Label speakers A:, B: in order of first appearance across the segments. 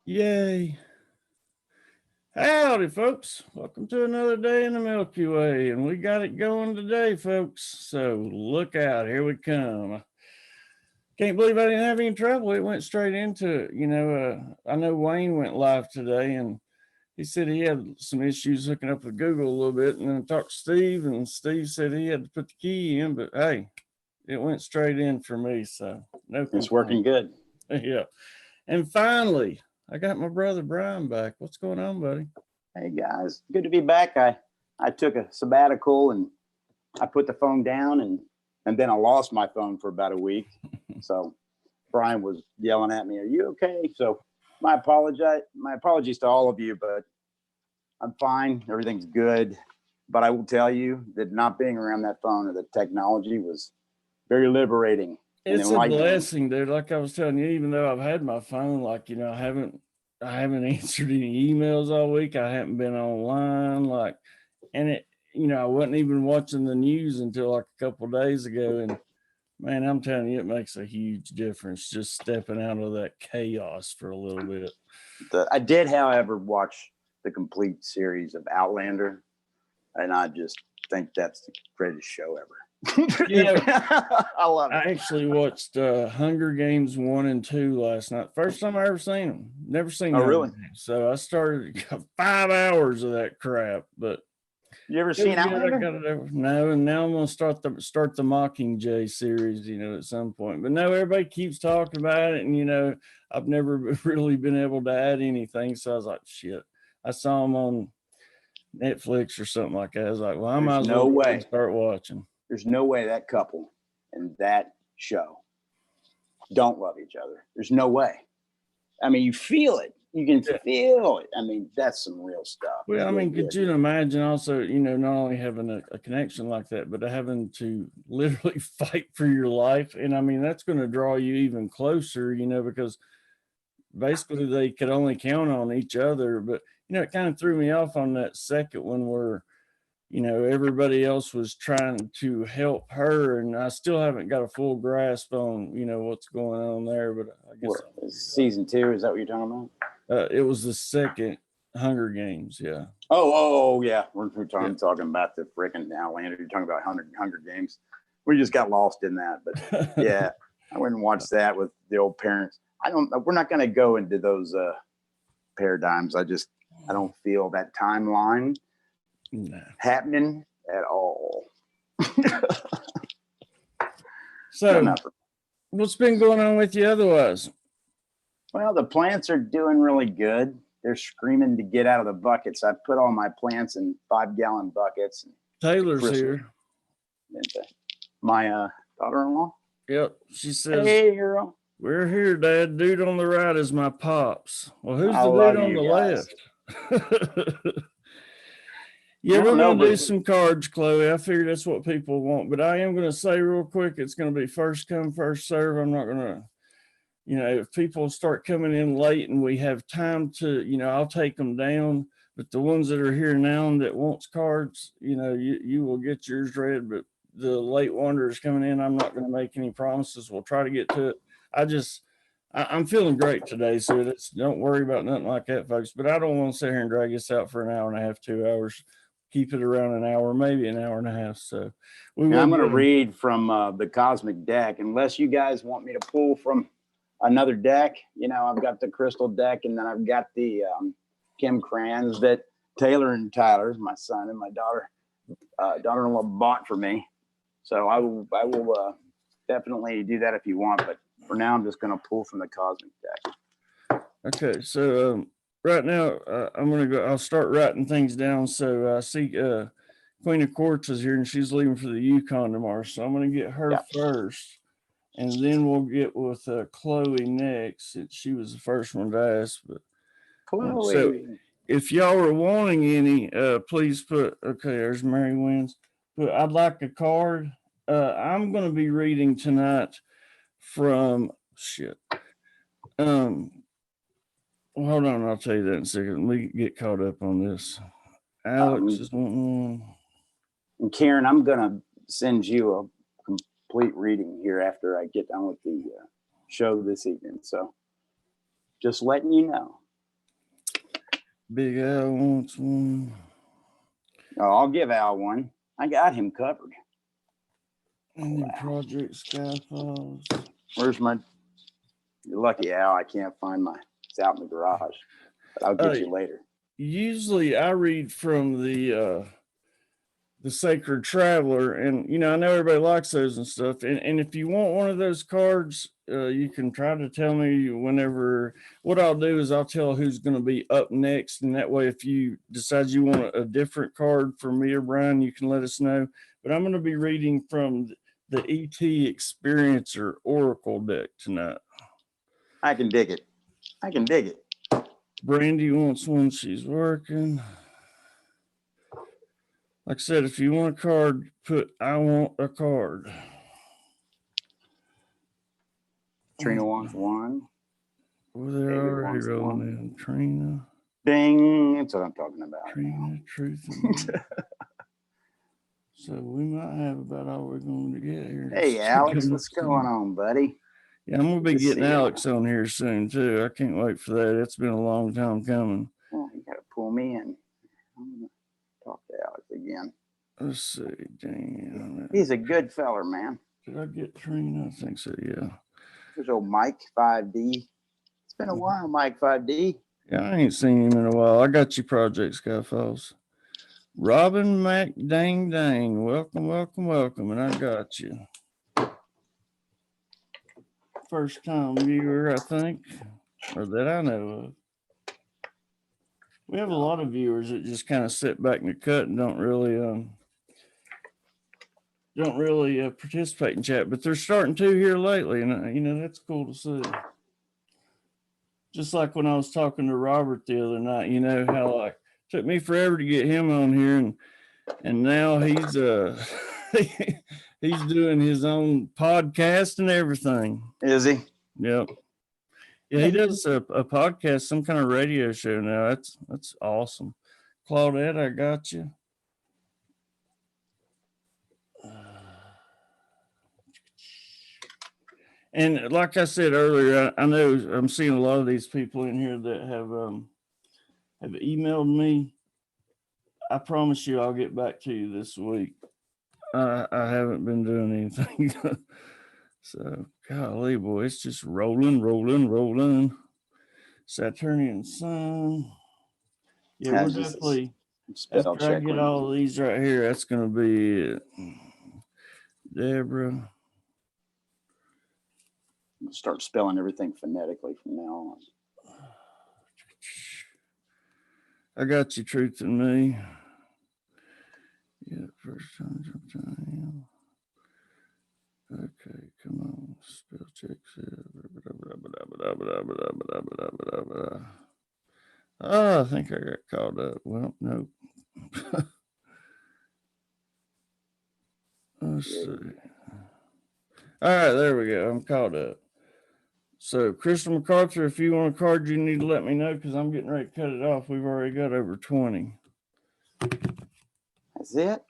A: Yay. Howdy, folks. Welcome to another day in the Milky Way. And we got it going today, folks. So look out. Here we come. Can't believe I didn't have any trouble. It went straight into it. I know Wayne went live today and he said he had some issues hooking up with Google a little bit. And then I talked to Steve, and Steve said he had to put the key in. But hey, it went straight in for me. So no complaint.
B: It's working good.
A: Yeah. And finally, I got my brother Brian back. What's going on, buddy?
B: Hey guys, good to be back. I took a sabbatical and I put the phone down and then I lost my phone for about a week. So Brian was yelling at me, "Are you okay?" So my apologies to all of you, but I'm fine. Everything's good. But I will tell you that not being around that phone or the technology was very liberating.
A: It's a blessing, dude. Like I was telling you, even though I've had my phone, I haven't answered any emails all week. I haven't been online, I wasn't even watching the news until like a couple of days ago. And man, I'm telling you, it makes a huge difference just stepping out of that chaos for a little bit.
B: I did, however, watch the complete series of Outlander, and I just think that's the greatest show ever.
A: Yeah,
B: I love it.
A: I actually watched Hunger Games 1 and 2 last night. First time I ever seen them. Never seen them.
B: Oh, really?
A: So I started 5 hours of that crap. But
B: you ever seen
A: Outlander? No, and now I'm gonna start the Mockingjay series, at some point. But no, everybody keeps talking about it, and I've never really been able to add anything. So I was like, shit. I saw them on Netflix or something like that. I was like, well, I might as well start watching.
B: There's no way that couple and that show don't love each other. There's no way. I mean, you feel it. You can feel it. I mean, that's some real stuff.
A: Well, could you imagine also, not only having a connection like that, but having to literally fight for your life? And that's going to draw you even closer, because basically they could only count on each other. But, it kind of threw me off on that second one where, everybody else was trying to help her, and I still haven't got a full grasp on, what's going on there. But I guess
B: season 2, is that what you're talking
A: about? It was the second Hunger Games, yeah.
B: Oh, yeah. We're talking about the freaking Outlander. You're talking about Hunger Games. We just got lost in that, but yeah, I went and watched that with the old parents. We're not going to go into those paradigms. I don't feel that timeline happening at all.
A: So what's been going on with you otherwise?
B: Well, the plants are doing really good. They're screaming to get out of the buckets. I put all my plants in 5-gallon buckets.
A: Taylor's here.
B: My daughter-in-law.
A: Yep. She says,
B: "Hey, girl.
A: We're here, Dad. Dude on the right is my pops." Well, who's the dude on the left? Yeah, we're going to do some cards, Chloe. I figured that's what people want. But I am going to say real quick, it's going to be first come, first serve. I'm not going to, if people start coming in late and we have time to, I'll take them down. But the ones that are here now that wants cards, you will get yours read. But the late wanderers coming in, I'm not going to make any promises. We'll try to get to it. I'm feeling great today, so don't worry about nothing like that, folks. But I don't want to sit here and drag this out for an hour and a half, 2 hours. Keep it around an hour, maybe an hour and a half. So
B: I'm going to read from the Cosmic deck, unless you guys want me to pull from another deck. I've got the Crystal deck, and then I've got the Kim Crans that Taylor and Tyler, my son and my daughter-in-law, bought for me. So I will definitely do that if you want. But for now, I'm just going to pull from the Cosmic deck.
A: Okay, so right now, I'm going to go. I'll start writing things down. So I see Queen of Quartz is here, and she's leaving for the Yukon tomorrow. So I'm going to get her first, and then we'll get with Chloe next. She was the first one to ask. But
B: Chloe.
A: So if y'all are wanting any, please put. Okay, there's Mary Wins. But I'd like a card. I'm going to be reading tonight from Well, hold on, I'll tell you that in a second. Let me get caught up on this. Alex is wanting.
B: And Karen, I'm going to send you a complete reading here after I get done with the show this evening. So just letting you know.
A: Big Al wants one.
B: Oh, I'll give Al one. I got him covered.
A: Any project Skyfalls.
B: Where's my? You're lucky, Al. I can't find my. It's out in the garage, but I'll get you later.
A: Usually, I read from the Sacred Traveler, and I know everybody likes those and stuff. And if you want one of those cards, you can try to tell me whenever. What I'll do is I'll tell who's going to be up next, and that way, if you decide you want a different card for me or Brian, you can let us know. But I'm going to be reading from the ET Experiencer Oracle deck tonight.
B: I can dig it.
A: Brandy wants one. She's working. Like I said, if you want a card, put I want a card.
B: Trina wants one.
A: Well, they're already rolling in. Trina.
B: Ding. That's what I'm talking about.
A: Trina, Truth. And so we might have about all we're going to get here.
B: Hey, Alex, what's going on, buddy?
A: Yeah, I'm going to be getting Alex on here soon, too. I can't wait for that. It's been a long time coming.
B: Oh, you got to pull me in. I'm going to talk to Alex again.
A: Let's see. Dang.
B: He's a good feller, man.
A: Did I get Trina? I think so, yeah.
B: There's old Mike 5D. It's been a while, Mike 5D.
A: Yeah, I ain't seen him in a while. I got you, Project Skyfalls. Robin Mac Dang Dang. Welcome. And I got you. First time viewer, I think, or that I know of. We have a lot of viewers that just kind of sit back in the cut and don't really participate in chat, but they're starting to here lately, and that's cool to see. Just like when I was talking to Robert the other night, how like took me forever to get him on here, and now he's he's doing his own podcast and everything.
B: Is he?
A: Yep. Yeah, he does a podcast, some kind of radio show now. That's awesome. Claudette, I got you. And like I said earlier, I know I'm seeing a lot of these people in here that have emailed me. I promise you I'll get back to you this week. I haven't been doing anything. So, golly, boy, it's just rolling. Saturnian sun. Yeah, we're definitely, after I get all of these right here, that's going to be it. Deborah.
B: Start spelling everything phonetically from now on.
A: I got you, Truth in Me. Yeah, first time. Okay, come on. Spell check. Oh, I think I got caught up. Well, nope. Let's see. All right, there we go. I'm caught up. So, Crystal MacArthur, if you want a card, you need to let me know because I'm getting ready to cut it off. We've already got over 20.
B: That's it?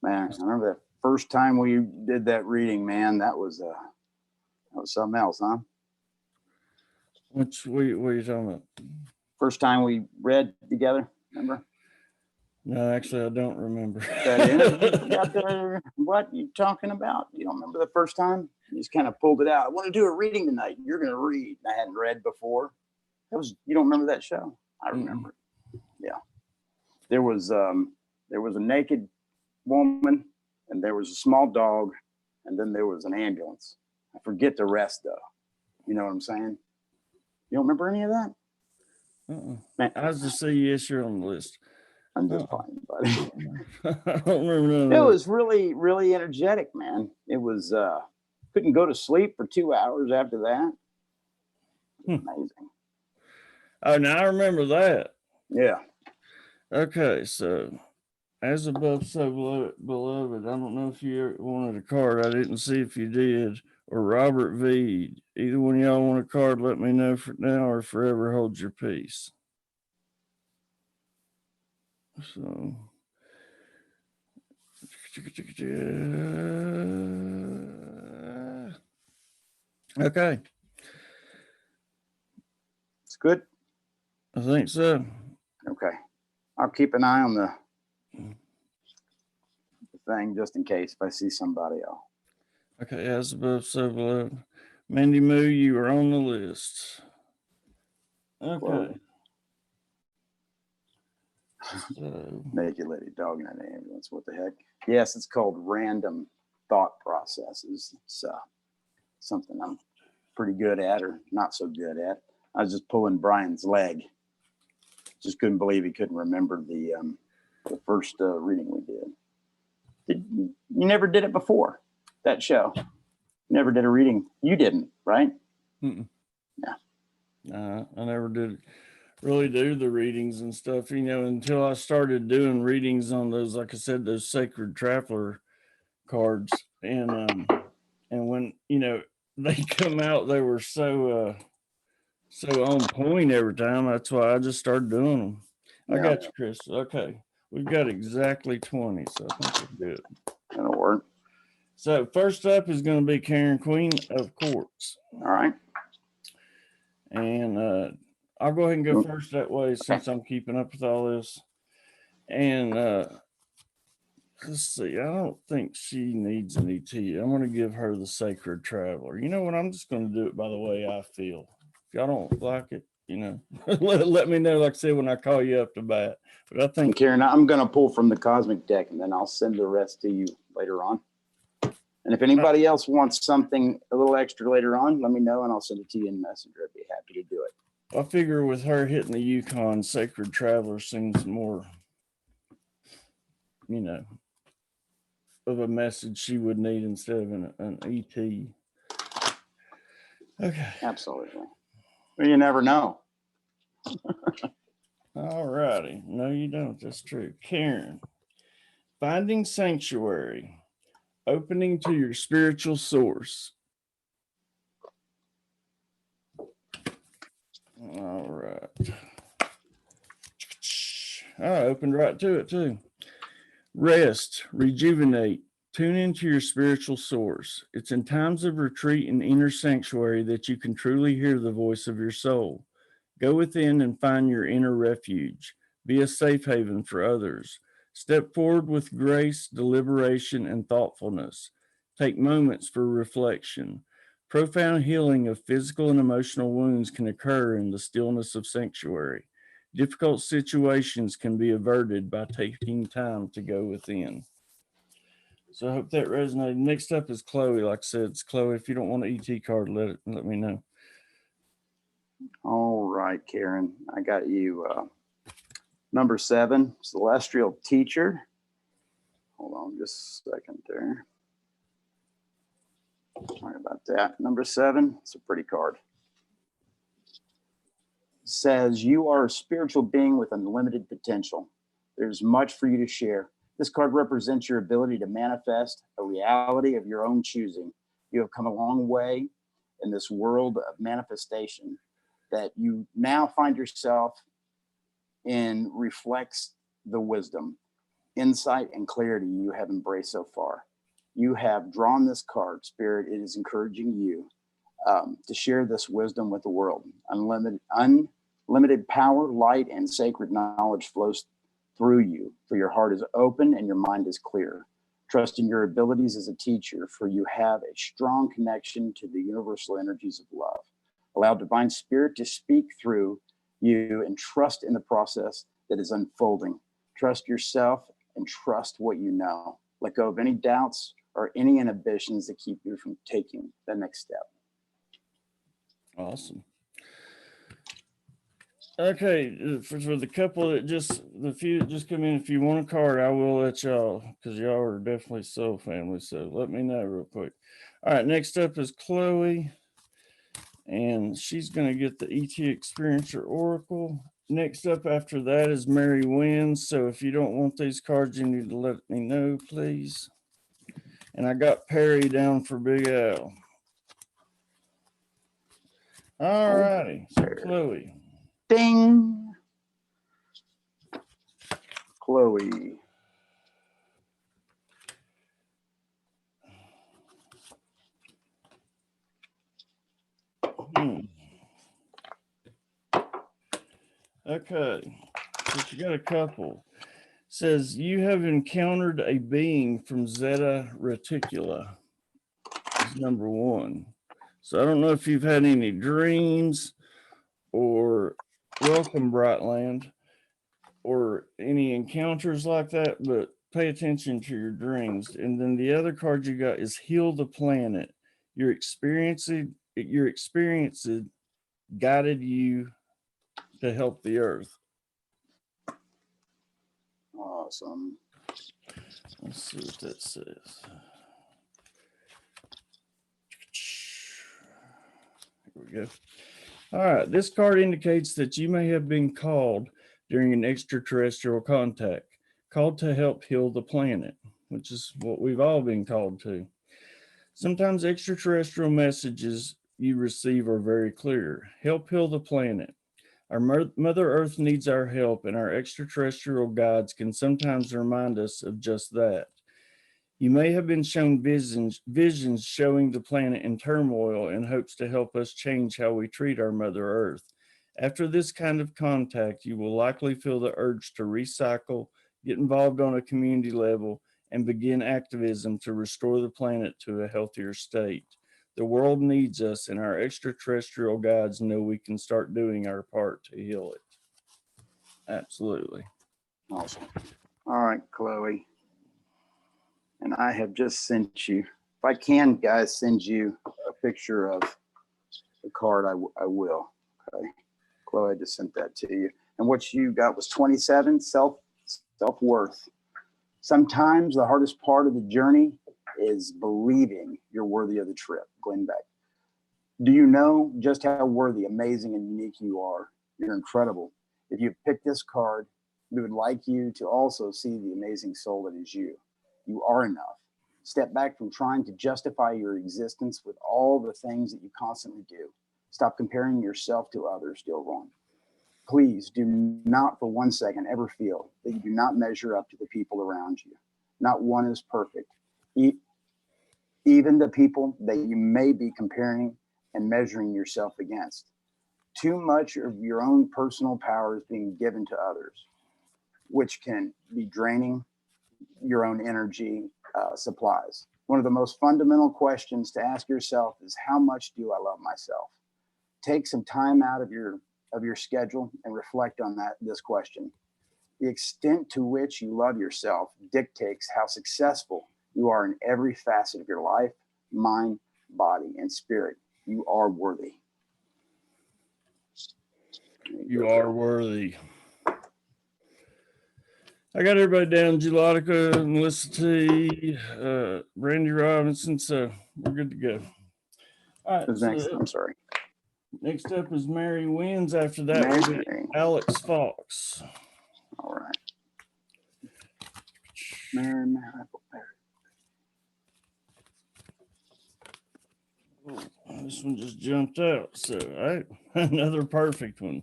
B: Man, I remember the first time we did that reading, man. That was something else, huh?
A: What are you talking about?
B: First time we read together, remember?
A: No, actually, I don't remember.
B: What you talking about? You don't remember the first time? You just kind of pulled it out. I want to do a reading tonight. You're going to read. I hadn't read before. You don't remember that show? I remember. Yeah. There was a naked woman, and there was a small dog, and then there was an ambulance. I forget the rest, though. You know what I'm saying? You don't remember any of that?
A: Man, I was just say yes, you're on the list.
B: I'm just fine, buddy.
A: I don't remember.
B: It was really, really energetic, man. It was couldn't go to sleep for 2 hours after that. Amazing.
A: Oh, now I remember that.
B: Yeah.
A: Okay, so as above, so beloved. I don't know if you ever wanted a card. I didn't see if you did. Or Robert V. Either one of y'all want a card, let me know for now or forever hold your peace. So, okay.
B: It's good.
A: I think so.
B: Okay. I'll keep an eye on the thing just in case if I see somebody else.
A: Okay, as above, so below. Mandy Moo, you are on the list. Okay. So,
B: Naked lady dog in an ambulance. What the heck? Yes, it's called random thought processes. It's something I'm pretty good at or not so good at. I was just pulling Brian's leg. Just couldn't believe he couldn't remember the first reading we did. You never did it before, that show? You never did a reading? You didn't, right?
A: mm-mm.
B: Yeah.
A: I never did really do the readings and stuff, until I started doing readings on those, like I said, those Sacred Traveler cards. And when, they come out, they were so on point every time. That's why I just started doing them. I got you, Chris. Okay. We've got exactly 20, so I think we're good.
B: That'll work.
A: So first up is going to be Karen, Queen of Courts.
B: All right.
A: And I'll go ahead and go first that way since I'm keeping up with all this. And let's see, I don't think she needs an ET. I'm going to give her the Sacred Traveler. You know what? I'm just going to do it by the way I feel. If y'all don't like it, let me know, like I said, when I call you up to bat. But I think,
B: and Karen, I'm going to pull from the Cosmic deck and then I'll send the rest to you later on. And if anybody else wants something a little extra later on, let me know and I'll send it to you in Messenger. I'd be happy to do it.
A: I figure with her hitting the Yukon, Sacred Traveler seems more, of a message she would need instead of an ET. Okay.
B: Absolutely. Well, you never know.
A: All righty. No, you don't. That's true. Karen, finding sanctuary, opening to your spiritual source. All right. I opened right to it too. Rest, rejuvenate, tune into your spiritual source. It's in times of retreat and inner sanctuary that you can truly hear the voice of your soul. Go within and find your inner refuge. Be a safe haven for others. Step forward with grace, deliberation, and thoughtfulness. Take moments for reflection. Profound healing of physical and emotional wounds can occur in the stillness of sanctuary. Difficult situations can be averted by taking time to go within. So I hope that resonated. Next up is Chloe. Like I said, it's Chloe. If you don't want an ET card, let me know.
B: All right, Karen, I got you number 7, Celestial Teacher. Hold on just a second there. Sorry about that. Number 7, it's a pretty card. It says, you are a spiritual being with unlimited potential. There's much for you to share. This card represents your ability to manifest a reality of your own choosing. You have come a long way in this world of manifestation that you now find yourself in reflects the wisdom, insight, and clarity you have embraced so far. You have drawn this card, Spirit. It is encouraging you to share this wisdom with the world. Unlimited power, light, and sacred knowledge flows through you, for your heart is open and your mind is clear. Trust in your abilities as a teacher, for you have a strong connection to the universal energies of love. Allow divine spirit to speak through you and trust in the process that is unfolding. Trust yourself and trust what you know. Let go of any doubts or any inhibitions that keep you from taking the next step.
A: Awesome. Okay, for the couple that the few that just come in, if you want a card, I will let y'all, because y'all are definitely soul family. So let me know real quick. All right, next up is Chloe, and she's going to get the ET Experiencer Oracle. Next up after that is Mary Wins. So if you don't want these cards, you need to let me know, please. And I got Perry down for Big Al. All righty, so Chloe.
B: Ding. Chloe.
A: Okay, but you got a couple. Says you have encountered a being from Zeta Reticula. Is number one. So I don't know if you've had any dreams or welcome Brightland or any encounters like that, but pay attention to your dreams. And then the other card you got is heal the planet. Your experiences guided you to help the earth.
B: Awesome.
A: Let's see what that says. Here we go. All right, this card indicates that you may have been called during an extraterrestrial contact, called to help heal the planet, which is what we've all been called to. Sometimes extraterrestrial messages you receive are very clear. Help heal the planet. Our Mother Earth needs our help, and our extraterrestrial guides can sometimes remind us of just that. You may have been shown visions showing the planet in turmoil in hopes to help us change how we treat our Mother Earth. After this kind of contact, you will likely feel the urge to recycle, get involved on a community level, and begin activism to restore the planet to a healthier state. The world needs us, and our extraterrestrial guides know we can start doing our part to heal it. Absolutely.
B: Awesome. All right, Chloe. And I have just sent you, if I can, guys, send you a picture of the card, I will. Okay. Chloe, I just sent that to you. And what you got was 27, self-worth. Sometimes the hardest part of the journey is believing you're worthy of the trip. Glenn Beck. Do you know just how worthy, amazing, and unique you are? You're incredible. If you picked this card, we would like you to also see the amazing soul that is you. You are enough. Step back from trying to justify your existence with all the things that you constantly do. Stop comparing yourself to others, dear one. Please do not for 1 second ever feel that you do not measure up to the people around you. Not one is perfect. Even the people that you may be comparing and measuring yourself against. Too much of your own personal power is being given to others, which can be draining your own energy supplies. One of the most fundamental questions to ask yourself is, how much do I love myself? Take some time out of your schedule and reflect on this question. The extent to which you love yourself dictates how successful you are in every facet of your life, mind, body, and spirit. You are worthy.
A: You are worthy. I got everybody down: Gelotica, Melissa T, Randy Robinson, so we're good to go. All right.
B: Who's next? I'm sorry.
A: Next up is Mary Wins. After that will be Alex Fox.
B: All right. Mary.
A: Oh, this one just jumped out. So, all right, another perfect one.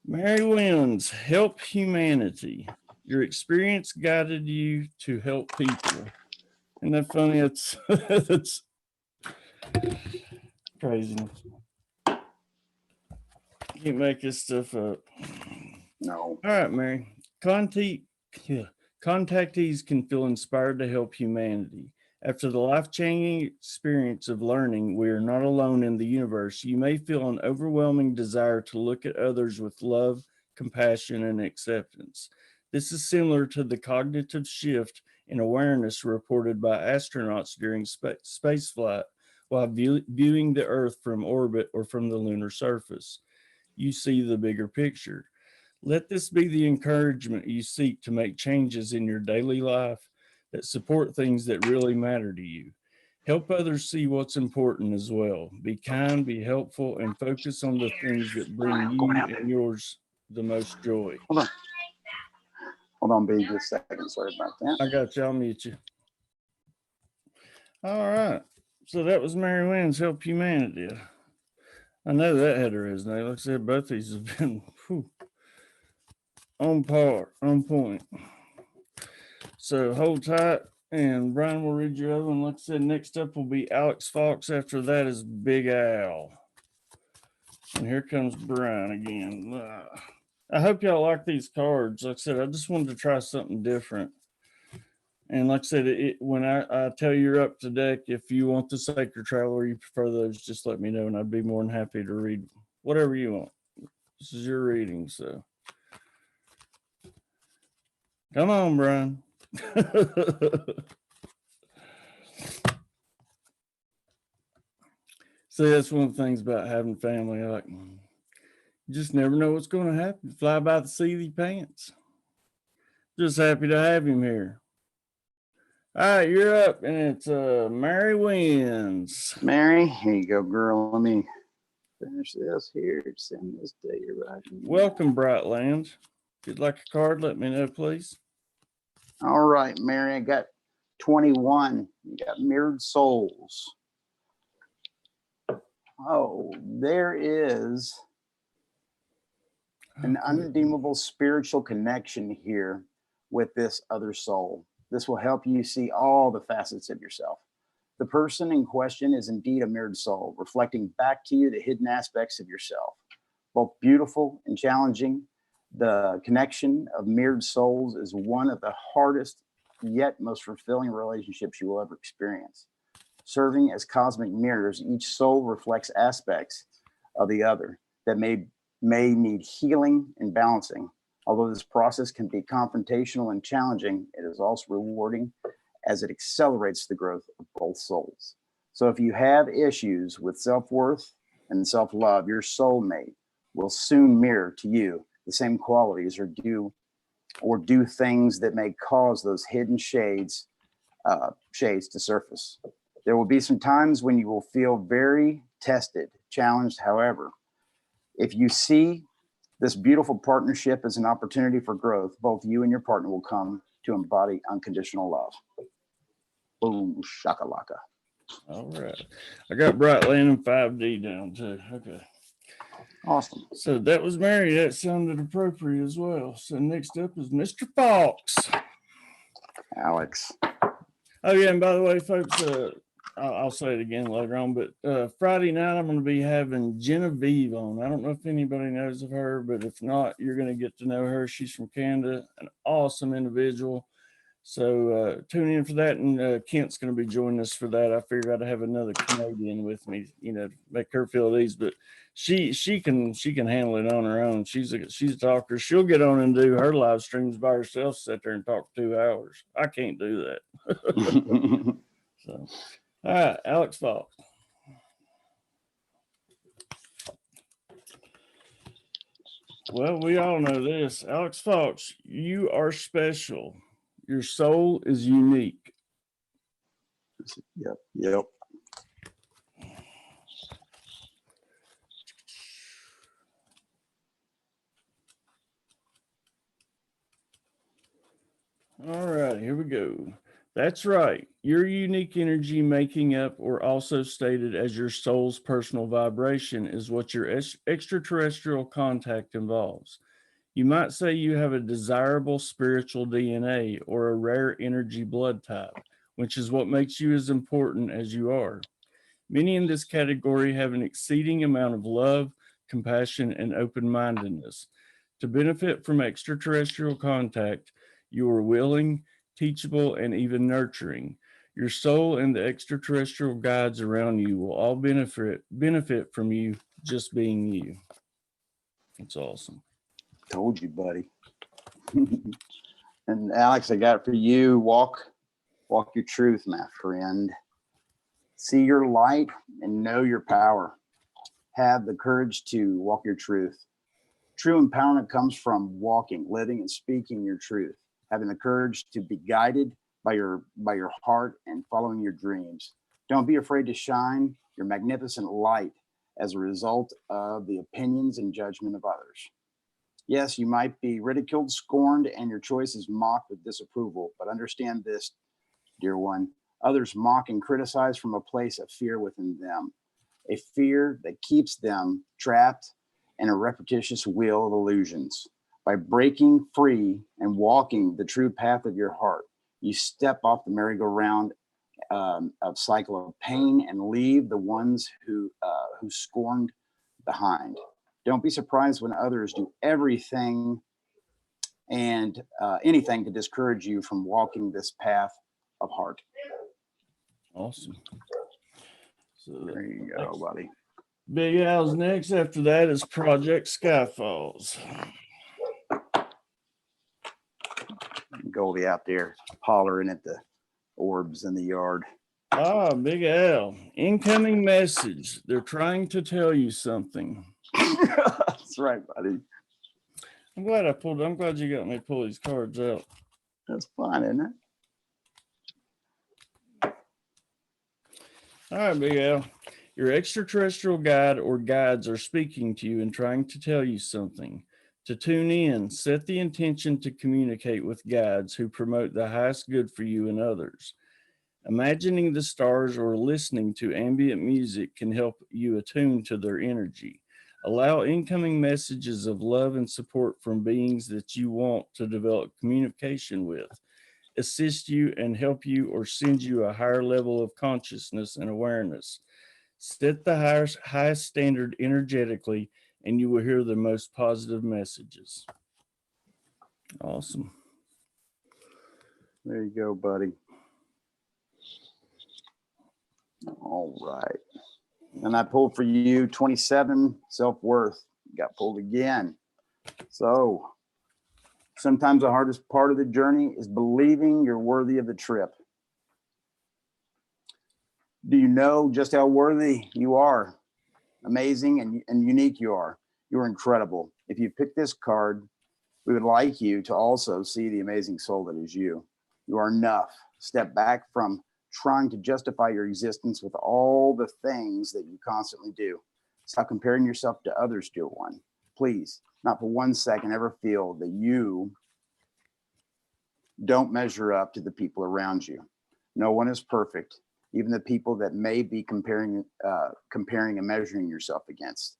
A: Mary Wins. Help humanity. Your experience guided you to help people. Isn't that funny? It's that's crazy. Can't make this stuff up.
B: No.
A: All right, Mary. Contactees can feel inspired to help humanity. After the life-changing experience of learning we are not alone in the universe, you may feel an overwhelming desire to look at others with love, compassion, and acceptance. This is similar to the cognitive shift in awareness reported by astronauts during spaceflight while viewing the Earth from orbit or from the lunar surface. You see the bigger picture. Let this be the encouragement you seek to make changes in your daily life that support things that really matter to you. Help others see what's important as well. Be kind, be helpful, and focus on the things that bring you and yours the most joy.
B: Hold on, baby, just a second. Sorry about that.
A: I got you. I'll mute you. All right. So that was Mary Wynn's Help Humanity. I know that had a resume. Like I said, both these have been on par, on point. So hold tight, and Brian will read your other one. Like I said, next up will be Alex Fox. After that is Big Al. And here comes Brian again. I hope y'all like these cards. Like I said, I just wanted to try something different. And like I said, when I tell you're up to deck, if you want the Sacred Traveler, you prefer those, just let me know, and I'd be more than happy to read whatever you want. This is your reading, so come on, Brian. See, that's one of the things about having family. Like, you just never know what's going to happen. Fly by the seat of your pants. Just happy to have him here. All right, you're up, and it's Mary Wins.
B: Mary, here you go, girl. Let me finish this here. Send this to you right now.
A: Welcome, Brightland. If you'd like a card, let me know, please.
B: All right, Mary, I got 21. You got Mirrored Souls. Oh, there is an unredeemable spiritual connection here with this other soul. This will help you see all the facets of yourself. The person in question is indeed a mirrored soul, reflecting back to you the hidden aspects of yourself, both beautiful and challenging. The connection of mirrored souls is one of the hardest yet most fulfilling relationships you will ever experience. Serving as cosmic mirrors, each soul reflects aspects of the other that may need healing and balancing. Although this process can be confrontational and challenging, it is also rewarding as it accelerates the growth of both souls. So if you have issues with self-worth and self-love, your soulmate will soon mirror to you the same qualities or do things that may cause those hidden shades to surface. There will be some times when you will feel very tested, challenged. However, if you see this beautiful partnership as an opportunity for growth, both you and your partner will come to embody unconditional love. Boom, shakalaka.
A: All right. I got Brightland and 5D down too. Okay.
B: Awesome.
A: So that was Mary. That sounded appropriate as well. So next up is Mr. Fox.
B: Alex.
A: Oh, yeah. And by the way, folks, I'll say it again later on, but Friday night I'm going to be having Genevieve on. I don't know if anybody knows of her, but if not, you're going to get to know her. She's from Canada, an awesome individual. So tune in for that, and Kent's going to be joining us for that. I figured I'd have another Canadian with me, to make her feel at ease. But she can handle it on her own. She's a talker. She'll get on and do her live streams by herself, sit there and talk 2 hours. I can't do that. So, all right, Alex Fox. Well, we all know this. Alex Fox, you are special. Your soul is unique.
B: Yep.
A: All right, here we go. That's right. Your unique energy making up or also stated as your soul's personal vibration is what your extraterrestrial contact involves. You might say you have a desirable spiritual DNA or a rare energy blood type, which is what makes you as important as you are. Many in this category have an exceeding amount of love, compassion, and open-mindedness. To benefit from extraterrestrial contact, you are willing, teachable, and even nurturing. Your soul and the extraterrestrial guides around you will all benefit from you just being you. It's awesome.
B: Told you, buddy. And Alex, I got it for you. Walk your truth, my friend. See your light and know your power. Have the courage to walk your truth. True empowerment comes from walking, living, and speaking your truth. Having the courage to be guided by your heart and following your dreams. Don't be afraid to shine your magnificent light as a result of the opinions and judgment of others. Yes, you might be ridiculed, scorned, and your choices mocked with disapproval, but understand this, dear one. Others mock and criticize from a place of fear within them, a fear that keeps them trapped in a repetitious wheel of illusions. By breaking free and walking the true path of your heart, you step off the merry-go-round of cycle of pain and leave the ones who scorned behind. Don't be surprised when others do everything and anything to discourage you from walking this path of heart.
A: Awesome. So
B: There you go, buddy.
A: Big Al's next. After that is Project Skyfalls.
B: Goldie out there hollering at the orbs in the yard.
A: Ah, Big Al. Incoming message. They're trying to tell you something.
B: That's right, buddy.
A: I'm glad you got me to pull these cards out.
B: That's fun, isn't it?
A: All right, Big Al. Your extraterrestrial guide or guides are speaking to you and trying to tell you something. To tune in, set the intention to communicate with guides who promote the highest good for you and others. Imagining the stars or listening to ambient music can help you attune to their energy. Allow incoming messages of love and support from beings that you want to develop communication with, assist you and help you, or send you a higher level of consciousness and awareness. Set the highest standard energetically, and you will hear the most positive messages. Awesome.
B: There you go, buddy. All right. And I pulled for you 27, self-worth. Got pulled again. So sometimes the hardest part of the journey is believing you're worthy of the trip. Do you know just how worthy you are? Amazing and unique you are. You're incredible. If you pick this card, we would like you to also see the amazing soul that is you. You are enough. Step back from trying to justify your existence with all the things that you constantly do. Stop comparing yourself to others, dear one. Please, not for 1 second ever feel that you don't measure up to the people around you. No one is perfect, even the people that may be comparing and measuring yourself against.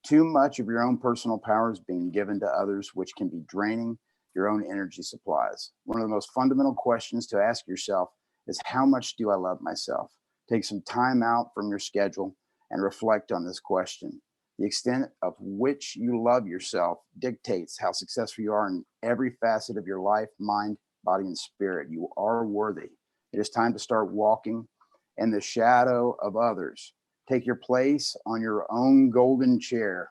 B: Too much of your own personal power is being given to others, which can be draining your own energy supplies. One of the most fundamental questions to ask yourself is, how much do I love myself? Take some time out from your schedule and reflect on this question. The extent of which you love yourself dictates how successful you are in every facet of your life, mind, body, and spirit. You are worthy. It is time to start walking in the shadow of others. Take your place on your own golden chair.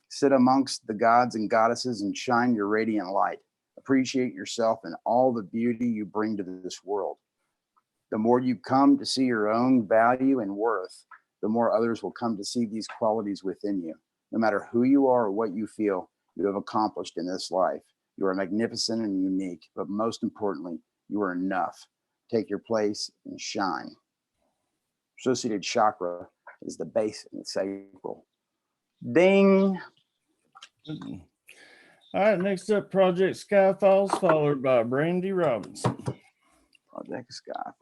B: Sit amongst the gods and goddesses and shine your radiant light. Appreciate yourself and all the beauty you bring to this world. The more you come to see your own value and worth, the more others will come to see these qualities within you. No matter who you are or what you feel, you have accomplished in this life. You are magnificent and unique, but most importantly, you are enough. Take your place and shine. Associated chakra is the base and the sacral. Ding.
A: All right, next up, Project Skyfalls, followed by Brandy Robinson.
B: Project Skyfall.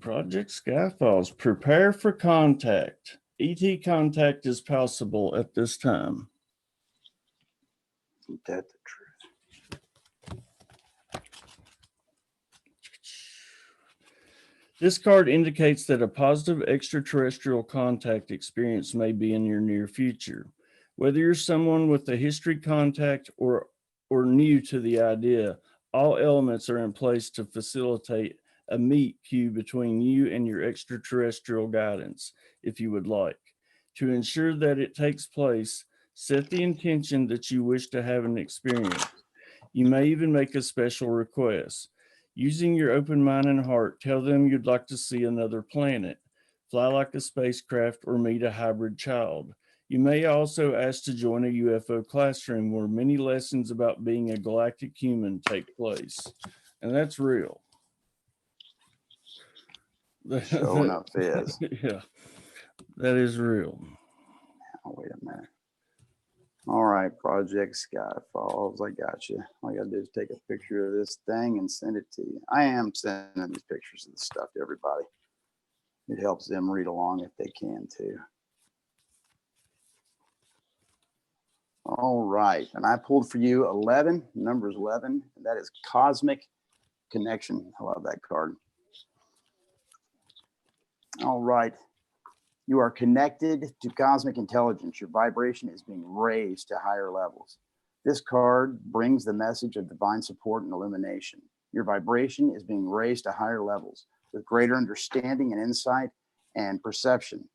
A: Project Skyfalls. Prepare for contact. ET contact is possible at this time.
B: Isn't that the truth?
A: This card indicates that a positive extraterrestrial contact experience may be in your near future. Whether you're someone with a history contact or new to the idea, all elements are in place to facilitate a meet cute between you and your extraterrestrial guidance, if you would like. To ensure that it takes place, set the intention that you wish to have an experience. You may even make a special request. Using your open mind and heart, tell them you'd like to see another planet, fly like a spacecraft, or meet a hybrid child. You may also ask to join a UFO classroom where many lessons about being a galactic human take place. And that's real.
B: Showing up is.
A: Yeah, that is real.
B: Oh, wait a minute. All right, Project Skyfalls. I got you. All I got to do is take a picture of this thing and send it to you. I am sending these pictures of the stuff to everybody. It helps them read along if they can too. All right, and I pulled for you 11, number is 11, and that is Cosmic Connection. I love that card. All right. You are connected to cosmic intelligence. Your vibration is being raised to higher levels. This card brings the message of divine support and illumination. Your vibration is being raised to higher levels with greater understanding and insight and perception.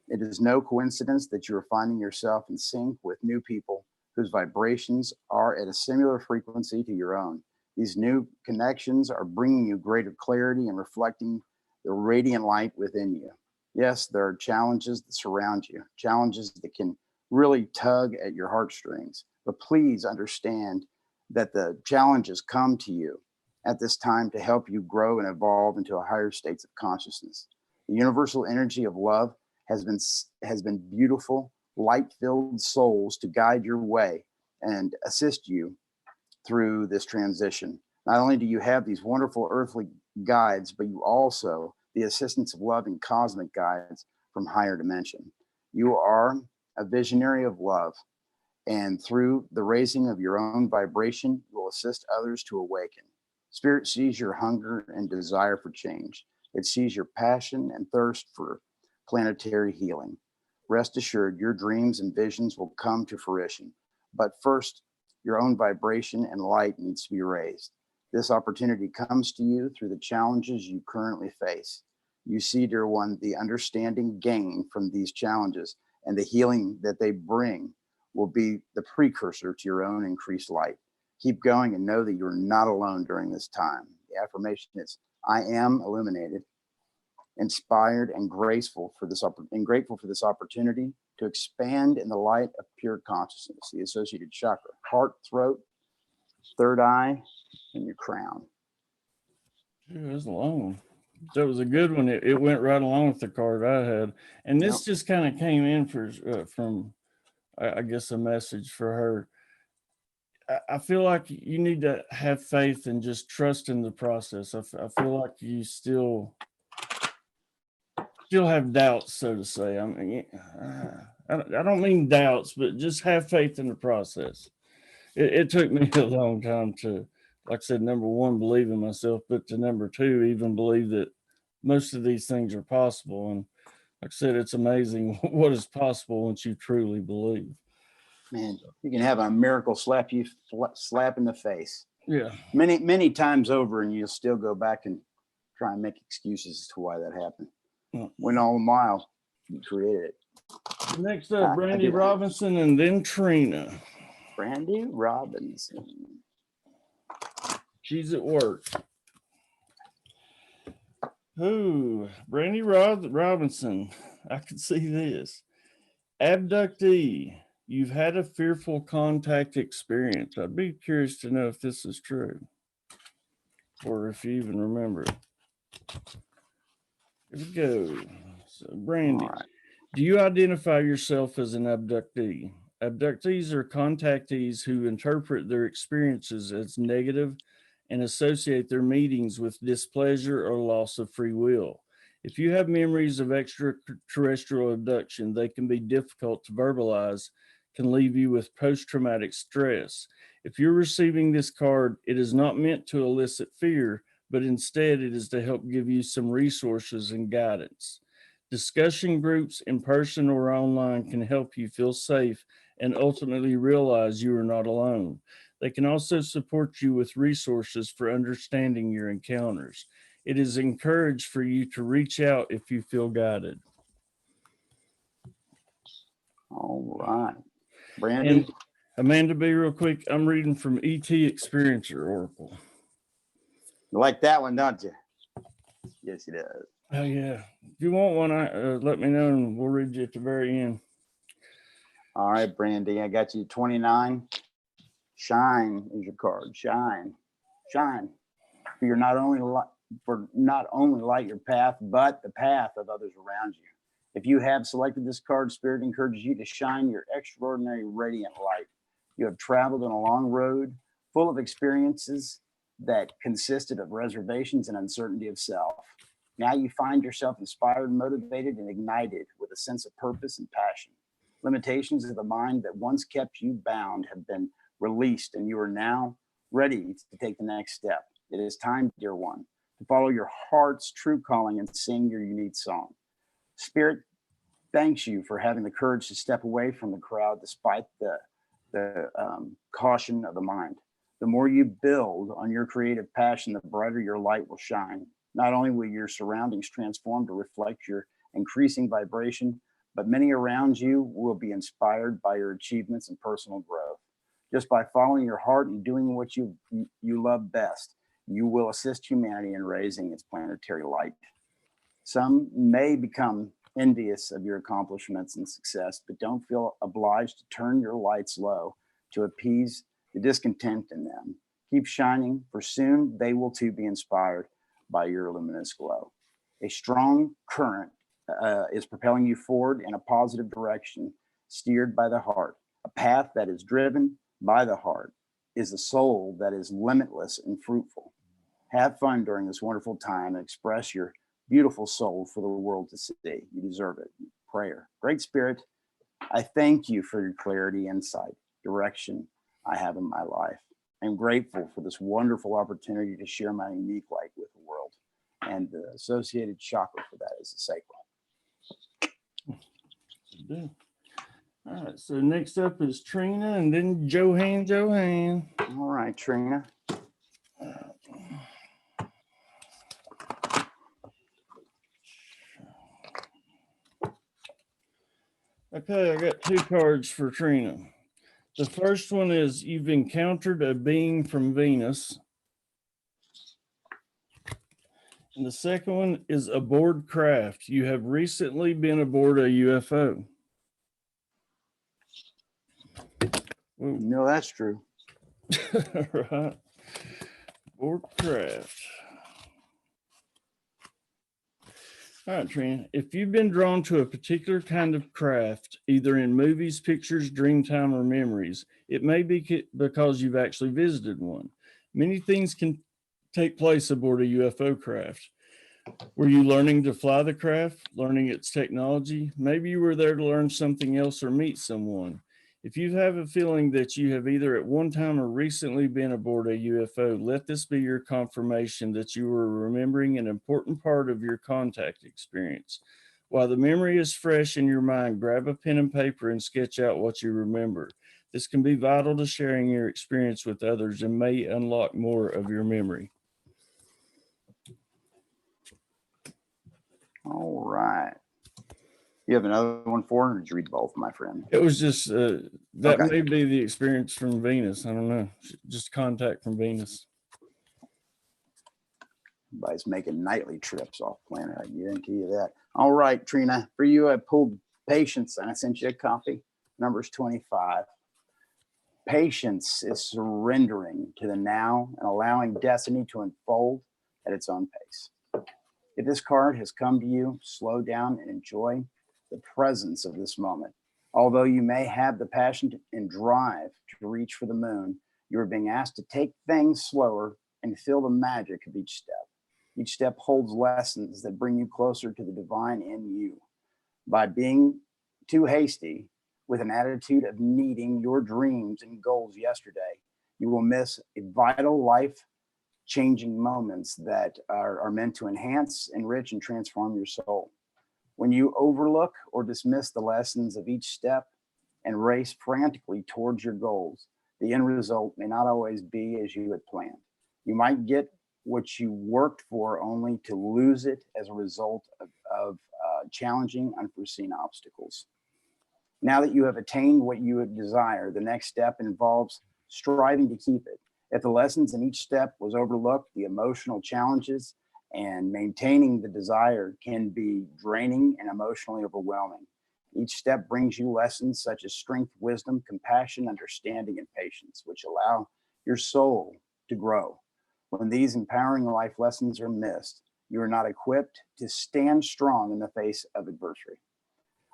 B: It is no coincidence that you are finding yourself in sync with new people whose vibrations are at a similar frequency to your own. These new connections are bringing you greater clarity and reflecting the radiant light within you. Yes, there are challenges that surround you, challenges that can really tug at your heartstrings. But please understand that the challenges come to you at this time to help you grow and evolve into a higher states of consciousness. The universal energy of love has been beautiful, light-filled souls to guide your way and assist you through this transition. Not only do you have these wonderful earthly guides, but you also the assistance of loving cosmic guides from higher dimension. You are a visionary of love, and through the raising of your own vibration, you will assist others to awaken. Spirit sees your hunger and desire for change. It sees your passion and thirst for planetary healing. Rest assured, your dreams and visions will come to fruition. But first, your own vibration and light needs to be raised. This opportunity comes to you through the challenges you currently face. You see, dear one, the understanding gained from these challenges and the healing that they bring will be the precursor to your own increased light. Keep going and know that you're not alone during this time. The affirmation is, I am illuminated, inspired, and grateful for this opportunity to expand in the light of pure consciousness, the associated chakra, heart, throat, third eye, and your crown.
A: It was a long one. That was a good one. It went right along with the card I had, and this just kind of came in from I guess a message for her. I feel like you need to have faith and just trust in the process. I feel like you still have doubts, so to say. I mean, I don't mean doubts, but just have faith in the process. It took me a long time to, like I said, number one, believe in myself, but to number two, even believe that most of these things are possible. And like I said, it's amazing what is possible once you truly believe.
B: Man, you can have a miracle slap in the face.
A: Yeah.
B: Many times over, and you'll still go back and try and make excuses as to why that happened. When all the while, you created it.
A: Next up, Brandy Robinson and then Trina.
B: Brandy Robinson.
A: She's at work. Ooh, Brandy Robinson. I can see this. Abductee. You've had a fearful contact experience. I'd be curious to know if this is true or if you even remember it. Here we go. So, Brandy, do you identify yourself as an abductee? Abductees are contactees who interpret their experiences as negative and associate their meetings with displeasure or loss of free will. If you have memories of extraterrestrial abduction, they can be difficult to verbalize, can leave you with post-traumatic stress. If you're receiving this card, it is not meant to elicit fear, but instead it is to help give you some resources and guidance. Discussion groups in person or online can help you feel safe and ultimately realize you are not alone. They can also support you with resources for understanding your encounters. It is encouraged for you to reach out if you feel guided.
B: All right. Brandy?
A: And Amanda B, real quick, I'm reading from ET Experiencer Oracle.
B: You like that one, don't you? Yes, he does.
A: Oh, yeah. If you want one, let me know and we'll read you at the very end.
B: All right, Brandy, I got you 29. Shine is your card. Shine. Shine. For not only light your path, but the path of others around you. If you have selected this card, Spirit encourages you to shine your extraordinary radiant light. You have traveled on a long road full of experiences that consisted of reservations and uncertainty of self. Now you find yourself inspired, motivated, and ignited with a sense of purpose and passion. Limitations of the mind that once kept you bound have been released, and you are now ready to take the next step. It is time, dear one, to follow your heart's true calling and sing your unique song. Spirit thanks you for having the courage to step away from the crowd despite the caution of the mind. The more you build on your creative passion, the brighter your light will shine. Not only will your surroundings transform to reflect your increasing vibration, but many around you will be inspired by your achievements and personal growth. Just by following your heart and doing what you love best, you will assist humanity in raising its planetary light. Some may become envious of your accomplishments and success, but don't feel obliged to turn your lights low to appease the discontent in them. Keep shining, for soon they will too be inspired by your luminous glow. A strong current is propelling you forward in a positive direction, steered by the heart. A path that is driven by the heart is a soul that is limitless and fruitful. Have fun during this wonderful time and express your beautiful soul for the world to see. You deserve it. Prayer. Great Spirit, I thank you for your clarity, insight, direction I have in my life. I'm grateful for this wonderful opportunity to share my unique light with the world. And the associated chakra for that is the sacral.
A: All right, so next up is Trina and then Johan.
B: All right, Trina.
A: Okay, I got 2 cards for Trina. The first one is you've encountered a being from Venus. And the second one is aboard craft. You have recently been aboard a UFO. Whoa.
B: No, that's true.
A: Right. Aboard craft. All right, Trina. If you've been drawn to a particular kind of craft, either in movies, pictures, dreamtime, or memories, it may be because you've actually visited one. Many things can take place aboard a UFO craft. Were you learning to fly the craft, learning its technology? Maybe you were there to learn something else or meet someone. If you have a feeling that you have either at one time or recently been aboard a UFO, let this be your confirmation that you were remembering an important part of your contact experience. While the memory is fresh in your mind, grab a pen and paper and sketch out what you remember. This can be vital to sharing your experience with others and may unlock more of your memory.
B: All right. You have another one for her, or did you read both, my friend?
A: It was just that okay. May be the experience from Venus. I don't know. Just contact from Venus.
B: Everybody's making nightly trips off planet. I guarantee you that. All right, Trina. For you, I pulled Patience, and I sent you a copy. Numbers 25. Patience is surrendering to the now and allowing destiny to unfold at its own pace. If this card has come to you, slow down and enjoy the presence of this moment. Although you may have the passion and drive to reach for the moon, you are being asked to take things slower and feel the magic of each step. Each step holds lessons that bring you closer to the divine in you. By being too hasty with an attitude of needing your dreams and goals yesterday, you will miss a vital life-changing moments that are meant to enhance, enrich, and transform your soul. When you overlook or dismiss the lessons of each step and race frantically towards your goals, the end result may not always be as you had planned. You might get what you worked for only to lose it as a result of challenging, unforeseen obstacles. Now that you have attained what you would desire, the next step involves striving to keep it. If the lessons in each step was overlooked, the emotional challenges and maintaining the desire can be draining and emotionally overwhelming. Each step brings you lessons such as strength, wisdom, compassion, understanding, and patience, which allow your soul to grow. When these empowering life lessons are missed, you are not equipped to stand strong in the face of adversity.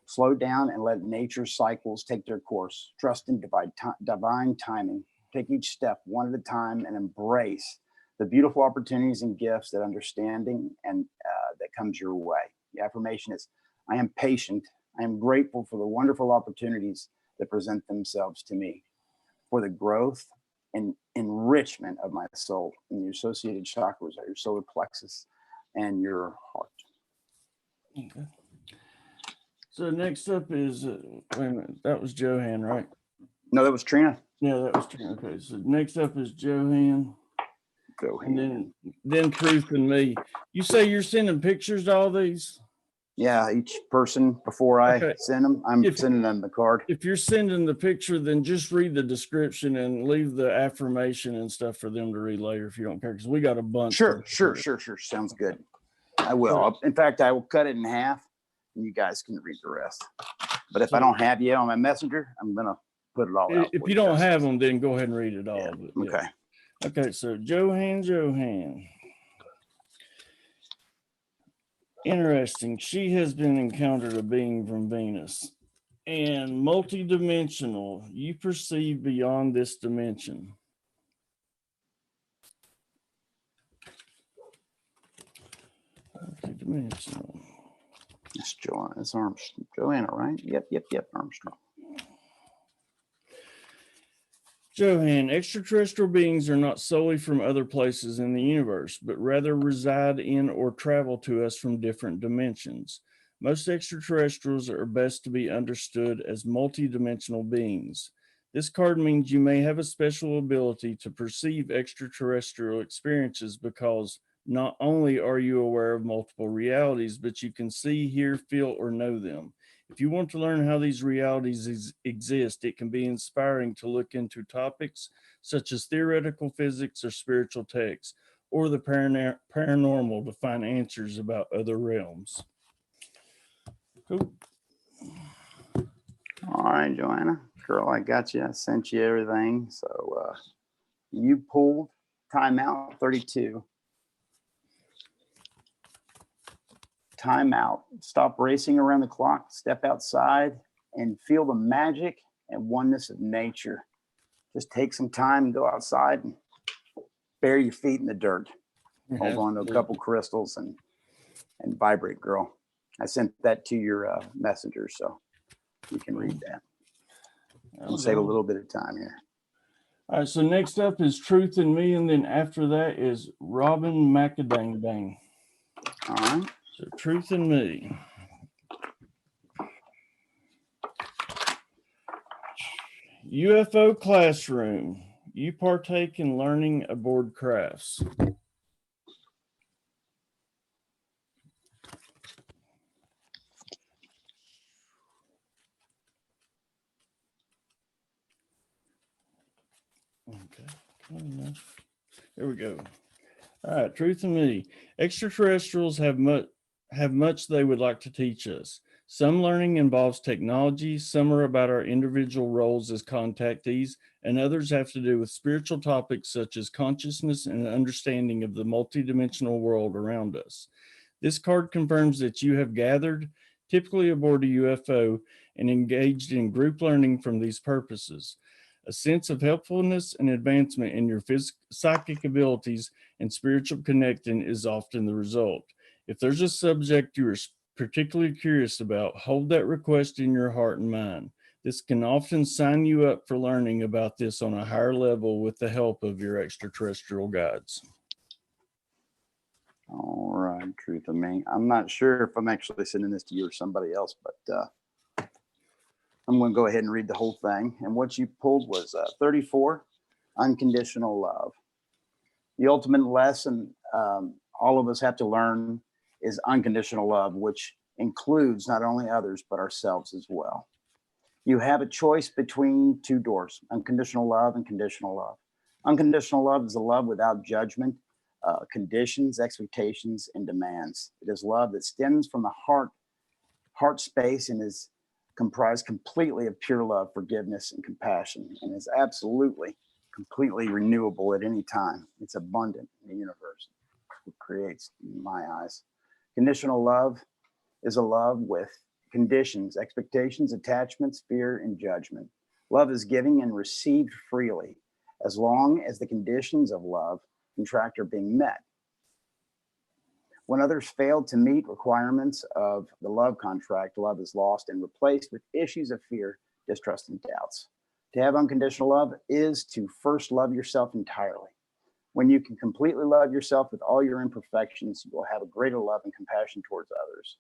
B: Slow down and let nature's cycles take their course. Trust in divine timing. Take each step one at a time and embrace the beautiful opportunities and gifts that understanding and that comes your way. The affirmation is, I am patient. I am grateful for the wonderful opportunities that present themselves to me, for the growth and enrichment of my soul. And your associated chakras are your solar plexus and your heart.
A: Okay. So next up is, wait a minute, that was Johan, right?
B: No, that was Trina.
A: Yeah, that was Trina. Okay, so next up is Johan. And then Truth and me. You say you're sending pictures to all these?
B: Yeah, each person before I send them, I'm sending them the card.
A: If you're sending the picture, then just read the description and leave the affirmation and stuff for them to read later if you don't care, because we got a bunch.
B: Sure. Sounds good. I will. In fact, I will cut it in half and you guys can read the rest. But if I don't have you on my messenger, I'm going to put it all out.
A: If you don't have them, then go ahead and read it all.
B: Yeah. Okay.
A: Okay, so Johan. Interesting. She has been encountered a being from Venus and multidimensional. You perceive beyond this dimension. Multidimensional.
B: It's Joanna. It's Armstrong. Joanna, right? Yep. Armstrong.
A: Johan, extraterrestrial beings are not solely from other places in the universe, but rather reside in or travel to us from different dimensions. Most extraterrestrials are best to be understood as multidimensional beings. This card means you may have a special ability to perceive extraterrestrial experiences because not only are you aware of multiple realities, but you can see, hear, feel, or know them. If you want to learn how these realities exist, it can be inspiring to look into topics such as theoretical physics or spiritual texts, or the paranormal to find answers about other realms. Cool.
B: All right, Joanna. Girl, I got you. I sent you everything. So you pulled timeout 32. Timeout. Stop racing around the clock, step outside and feel the magic and oneness of nature. Just take some time and go outside and bury your feet in the dirt. Hold on to a couple crystals and vibrate, girl. I sent that to your messenger, so you can read that. I'll save a little bit of time here.
A: All right, so next up is Truth and Me, and then after that is Robin Macadang.
B: All right.
A: So Truth and Me. UFO classroom. You partake in learning aboard crafts. Okay. There we go. All right, Truth and Me. Extraterrestrials have much they would like to teach us. Some learning involves technology, some are about our individual roles as contactees, and others have to do with spiritual topics such as consciousness and understanding of the multidimensional world around us. This card confirms that you have gathered, typically aboard a UFO, and engaged in group learning from these purposes. A sense of helpfulness and advancement in your psychic abilities and spiritual connecting is often the result. If there's a subject you are particularly curious about, hold that request in your heart and mind. This can often sign you up for learning about this on a higher level with the help of your extraterrestrial guides.
B: All right, Truth and Me. I'm not sure if I'm actually sending this to you or somebody else, but I'm going to go ahead and read the whole thing. And what you pulled was 34, unconditional love. The ultimate lesson all of us have to learn is unconditional love, which includes not only others, but ourselves as well. You have a choice between two doors, unconditional love and conditional love. Unconditional love is a love without judgment, conditions, expectations, and demands. It is love that stems from the heart space and is comprised completely of pure love, forgiveness, and compassion, and is absolutely, completely renewable at any time. It's abundant in the universe. It creates, in my eyes. Conditional love is a love with conditions, expectations, attachments, fear, and judgment. Love is giving and received freely, as long as the conditions of love contract are being met. When others fail to meet requirements of the love contract, love is lost and replaced with issues of fear, distrust, and doubts. To have unconditional love is to first love yourself entirely. When you can completely love yourself with all your imperfections, you will have a greater love and compassion towards others.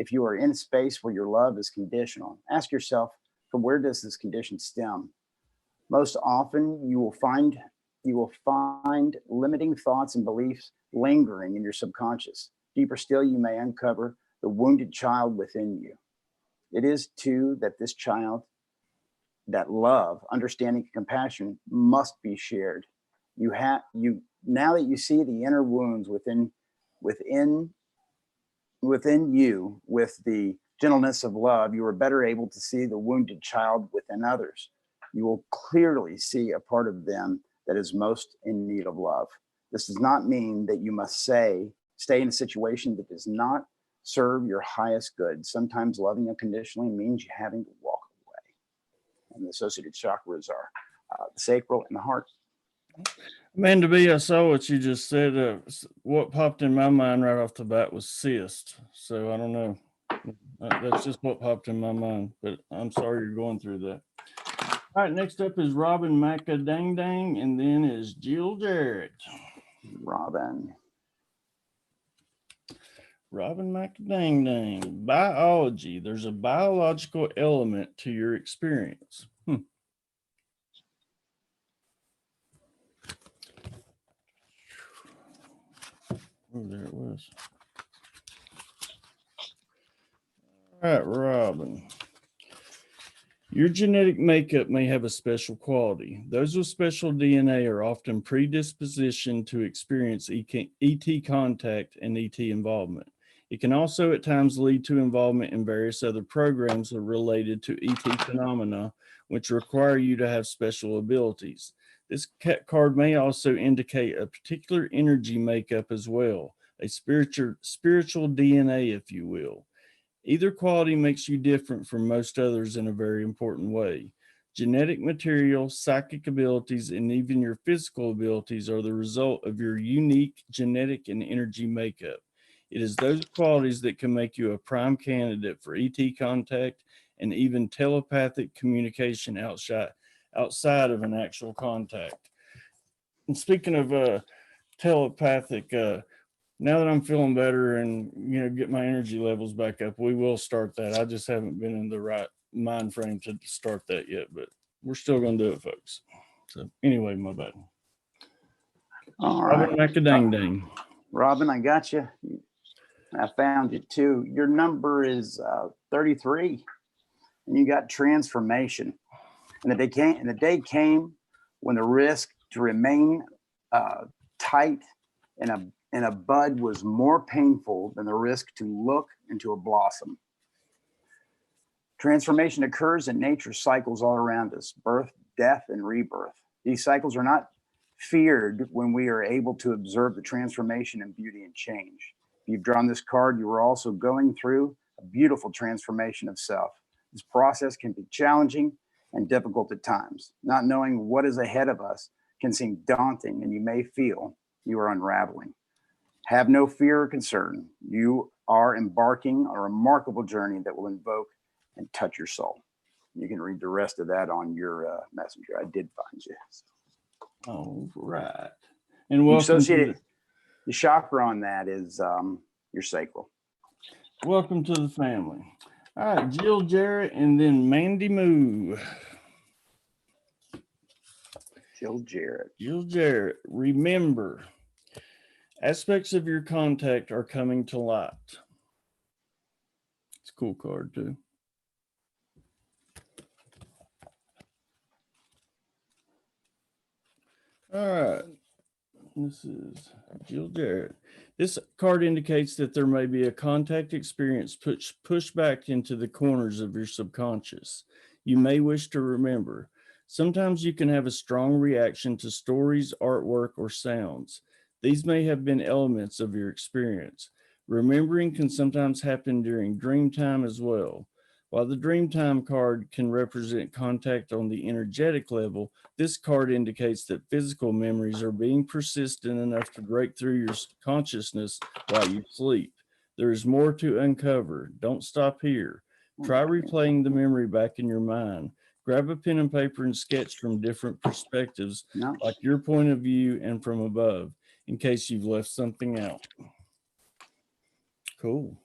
B: if you are in a space where your love is conditional, ask yourself, from where does this condition stem? Most often, you will find limiting thoughts and beliefs lingering in your subconscious. Deeper still, you may uncover the wounded child within you. It is too that this child, that love, understanding, and compassion must be shared. Now that you see the inner wounds within you with the gentleness of love, you are better able to see the wounded child within others. You will clearly see a part of them that is most in need of love. This does not mean that you must stay in a situation that does not serve your highest good. Sometimes loving unconditionally means you having to walk away. And the associated chakras are the sacral and the heart.
A: Amanda B, I saw what you just said. What popped in my mind right off the bat was cyst. So I don't know. That's just what popped in my mind. But I'm sorry you're going through that. All right, next up is Robin Macadang, and then is Jill Jarrett.
B: Robin
A: Macadang. Biology. There's a biological element to your experience. Oh, there it was. All right, Robin. Your genetic makeup may have a special quality. Those with special DNA are often predispositioned to experience ET contact and ET involvement. It can also at times lead to involvement in various other programs related to ET phenomena, which require you to have special abilities. This card may also indicate a particular energy makeup as well, a spiritual DNA, if you will. Either quality makes you different from most others in a very important way. Genetic material, psychic abilities, and even your physical abilities are the result of your unique genetic and energy makeup. It is those qualities that can make you a prime candidate for ET contact and even telepathic communication outside of an actual contact. And speaking of telepathic, now that I'm feeling better and get my energy levels back up, we will start that. I just haven't been in the right mind frame to start that yet, but we're still going to do it, folks. So anyway, my bad.
B: All right.
A: Robin Macadang.
B: Robin, I got you. I found you too. Your number is 33, and you got transformation. And the day came when the risk to remain tight in a bud was more painful than the risk to look into a blossom. Transformation occurs in nature's cycles all around us: birth, death, and rebirth. These cycles are not feared when we are able to observe the transformation and beauty and change. If you've drawn this card, you are also going through a beautiful transformation of self. This process can be challenging and difficult at times. Not knowing what is ahead of us can seem daunting, and you may feel you are unraveling. Have no fear or concern. You are embarking on a remarkable journey that will invoke and touch your soul. You can read the rest of that on your messenger. I did find you.
A: All right. And welcome
B: the chakra on that is your sacral.
A: Welcome to the family. All right, Jill Jarrett and then Mandy Moo.
B: Jill
A: Jarrett, remember, aspects of your contact are coming to light. It's a cool card too. All right. This is Jill Jarrett. This card indicates that there may be a contact experience pushed back into the corners of your subconscious. You may wish to remember. Sometimes you can have a strong reaction to stories, artwork, or sounds. These may have been elements of your experience. Remembering can sometimes happen during dream time as well. While the Dreamtime card can represent contact on the energetic level, this card indicates that physical memories are being persistent enough to break through your consciousness while you sleep. There is more to uncover. Don't stop here. Try replaying the memory back in your mind. Grab a pen and paper and sketch from different perspectives, like your point of view and from above, in case you've left something out. Cool.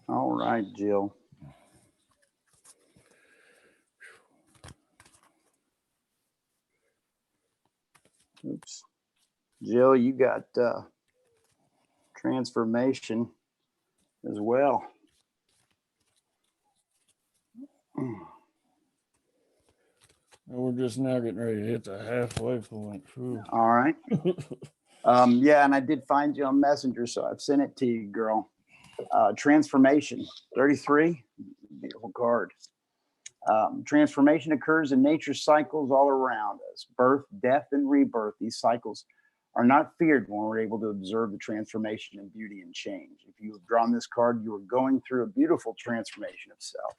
B: All right, Jill. Oops. Jill, you got transformation as well.
A: We're just now getting ready to hit the halfway point.
B: All right. Yeah, and I did find you on Messenger, so I've sent it to you, girl. Transformation, 33, beautiful card. Transformation occurs in nature's cycles all around us. Birth, death, and rebirth. These cycles are not feared when we're able to observe the transformation and beauty and change. If you have drawn this card, you are going through a beautiful transformation of self.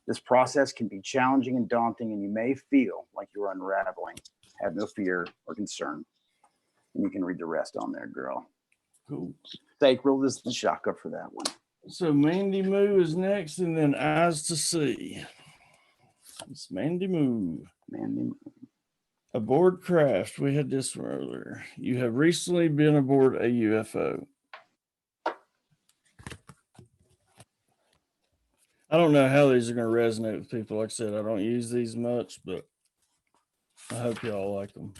B: This process can be challenging and daunting, and you may feel like you're unraveling. Have no fear or concern. And you can read the rest on there, girl.
A: Cool.
B: Sacral is the chakra for that one.
A: So Mandy Moo is next, and then Eyes to See. It's Mandy Moo.
B: Mandy Moo.
A: Aboard craft. We had this one earlier. You have recently been aboard a UFO. I don't know how these are going to resonate with people. Like I said, I don't use these much, but I hope y'all like them.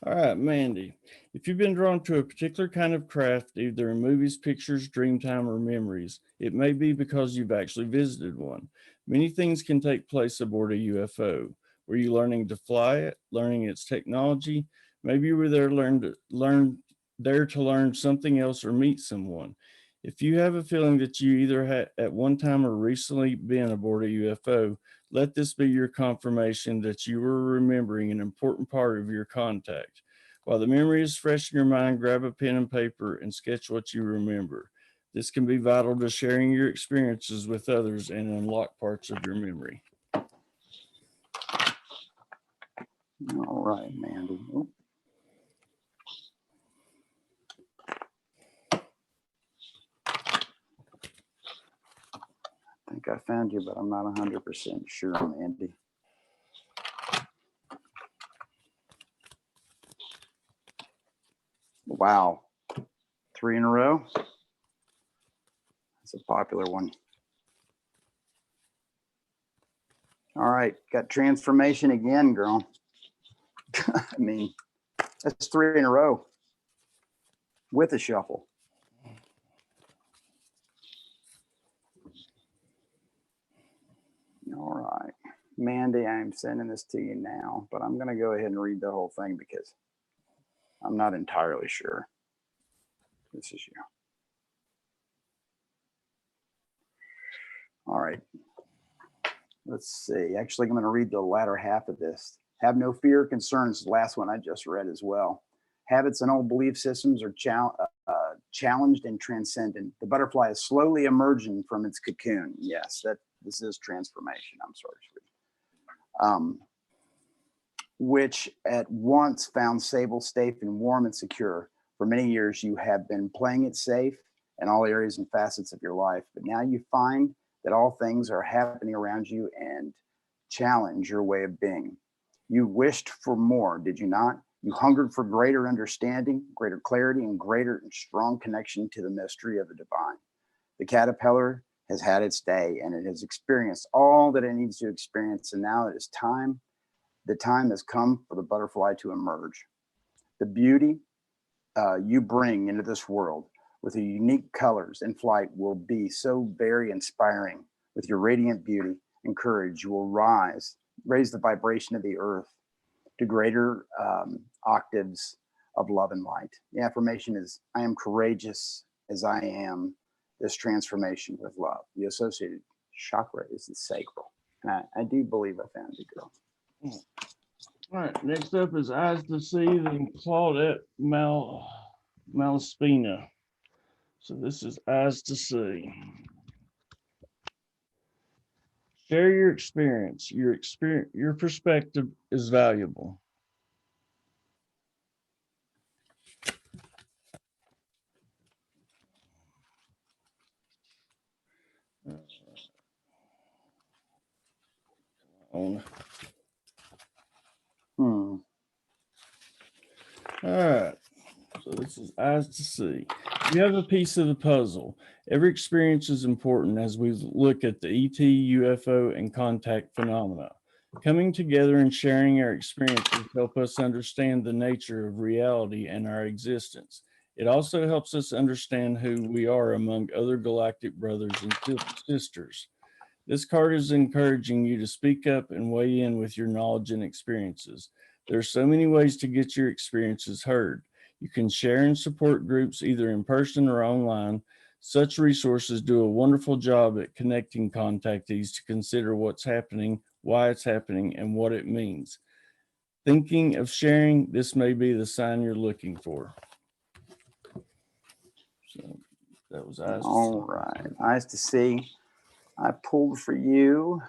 A: All right, Mandy. If you've been drawn to a particular kind of craft, either in movies, pictures, dreamtime, or memories, it may be because you've actually visited one. Many things can take place aboard a UFO. Were you learning to fly it, learning its technology? Maybe you were there to learn something else or meet someone. If you have a feeling that you either had at one time or recently been aboard a UFO, let this be your confirmation that you were remembering an important part of your contact. While the memory is fresh in your mind, grab a pen and paper and sketch what you remember. This can be vital to sharing your experiences with others and unlock parts of your memory.
B: All right, Mandy. Ooh. I think I found you, but I'm not 100% sure, Mandy. Wow. 3 in a row. That's a popular one. All right. Got transformation again, girl. I mean, that's 3 in a row with a shuffle. All right. Mandy, I'm sending this to you now, but I'm going to go ahead and read the whole thing because I'm not entirely sure. This is you. All right. Let's see. Actually, I'm going to read the latter half of this. Have no fear or concerns. The last one I just read as well. Habits and old belief systems are challenged and transcendent. The butterfly is slowly emerging from its cocoon. Yes, this is transformation. I'm sorry, sweetie. Which at once found stable, safe, and warm and secure. For many years, you have been playing it safe in all areas and facets of your life. But now you find that all things are happening around you and challenge your way of being. You wished for more, did you not? You hungered for greater understanding, greater clarity, and greater and strong connection to the mystery of the divine. The caterpillar has had its day, and it has experienced all that it needs to experience. And now it is time. The time has come for the butterfly to emerge. The beauty you bring into this world with your unique colors and flight will be so very inspiring. With your radiant beauty and courage, you will raise the vibration of the earth to greater octaves of love and light. The affirmation is, I am courageous as I am this transformation with love. The associated chakra is the sacral. And I do believe I found it, girl.
A: All right, next up is Eyes to See, then Claudette Malaspina. So this is Eyes to See. Share your experience. Your perspective is valuable. All right. So this is Eyes to See. You have a piece of the puzzle. Every experience is important as we look at the ET, UFO, and contact phenomena. Coming together and sharing our experiences help us understand the nature of reality and our existence. It also helps us understand who we are among other galactic brothers and sisters. This card is encouraging you to speak up and weigh in with your knowledge and experiences. There are so many ways to get your experiences heard. You can share and support groups either in person or online. Such resources do a wonderful job at connecting contactees to consider what's happening, why it's happening, and what it means. Thinking of sharing, this may be the sign you're looking for. So that was eyes.
B: All right. Eyes to see. I pulled for you.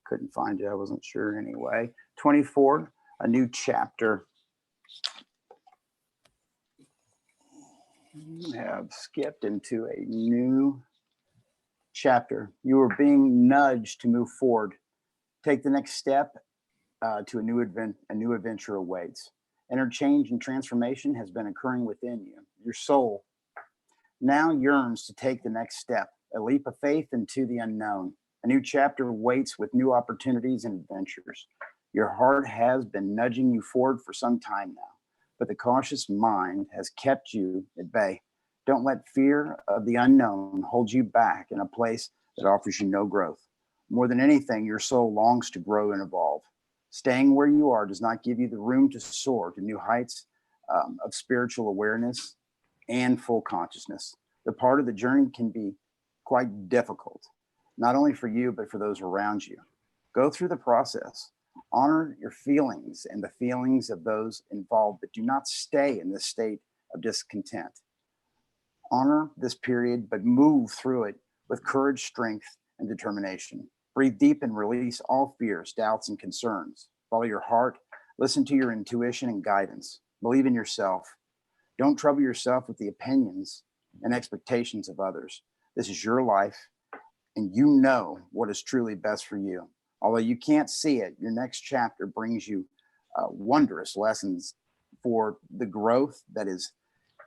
B: Couldn't find you. I wasn't sure anyway. 24, a new chapter. You have skipped into a new chapter. You are being nudged to move forward. Take the next step to a new adventure awaits. Interchange and transformation has been occurring within you. Your soul now yearns to take the next step, a leap of faith into the unknown. A new chapter waits with new opportunities and adventures. Your heart has been nudging you forward for some time now, but the cautious mind has kept you at bay. Don't let fear of the unknown hold you back in a place that offers you no growth. More than anything, your soul longs to grow and evolve. Staying where you are does not give you the room to soar to new heights of spiritual awareness and full consciousness. The part of the journey can be quite difficult, not only for you, but for those around you. Go through the process. Honor your feelings and the feelings of those involved, but do not stay in this state of discontent. Honor this period, but move through it with courage, strength, and determination. Breathe deep and release all fears, doubts, and concerns. Follow your heart. Listen to your intuition and guidance. Believe in yourself. Don't trouble yourself with the opinions and expectations of others. This is your life, and you know what is truly best for you. Although you can't see it, your next chapter brings you wondrous lessons for the growth that is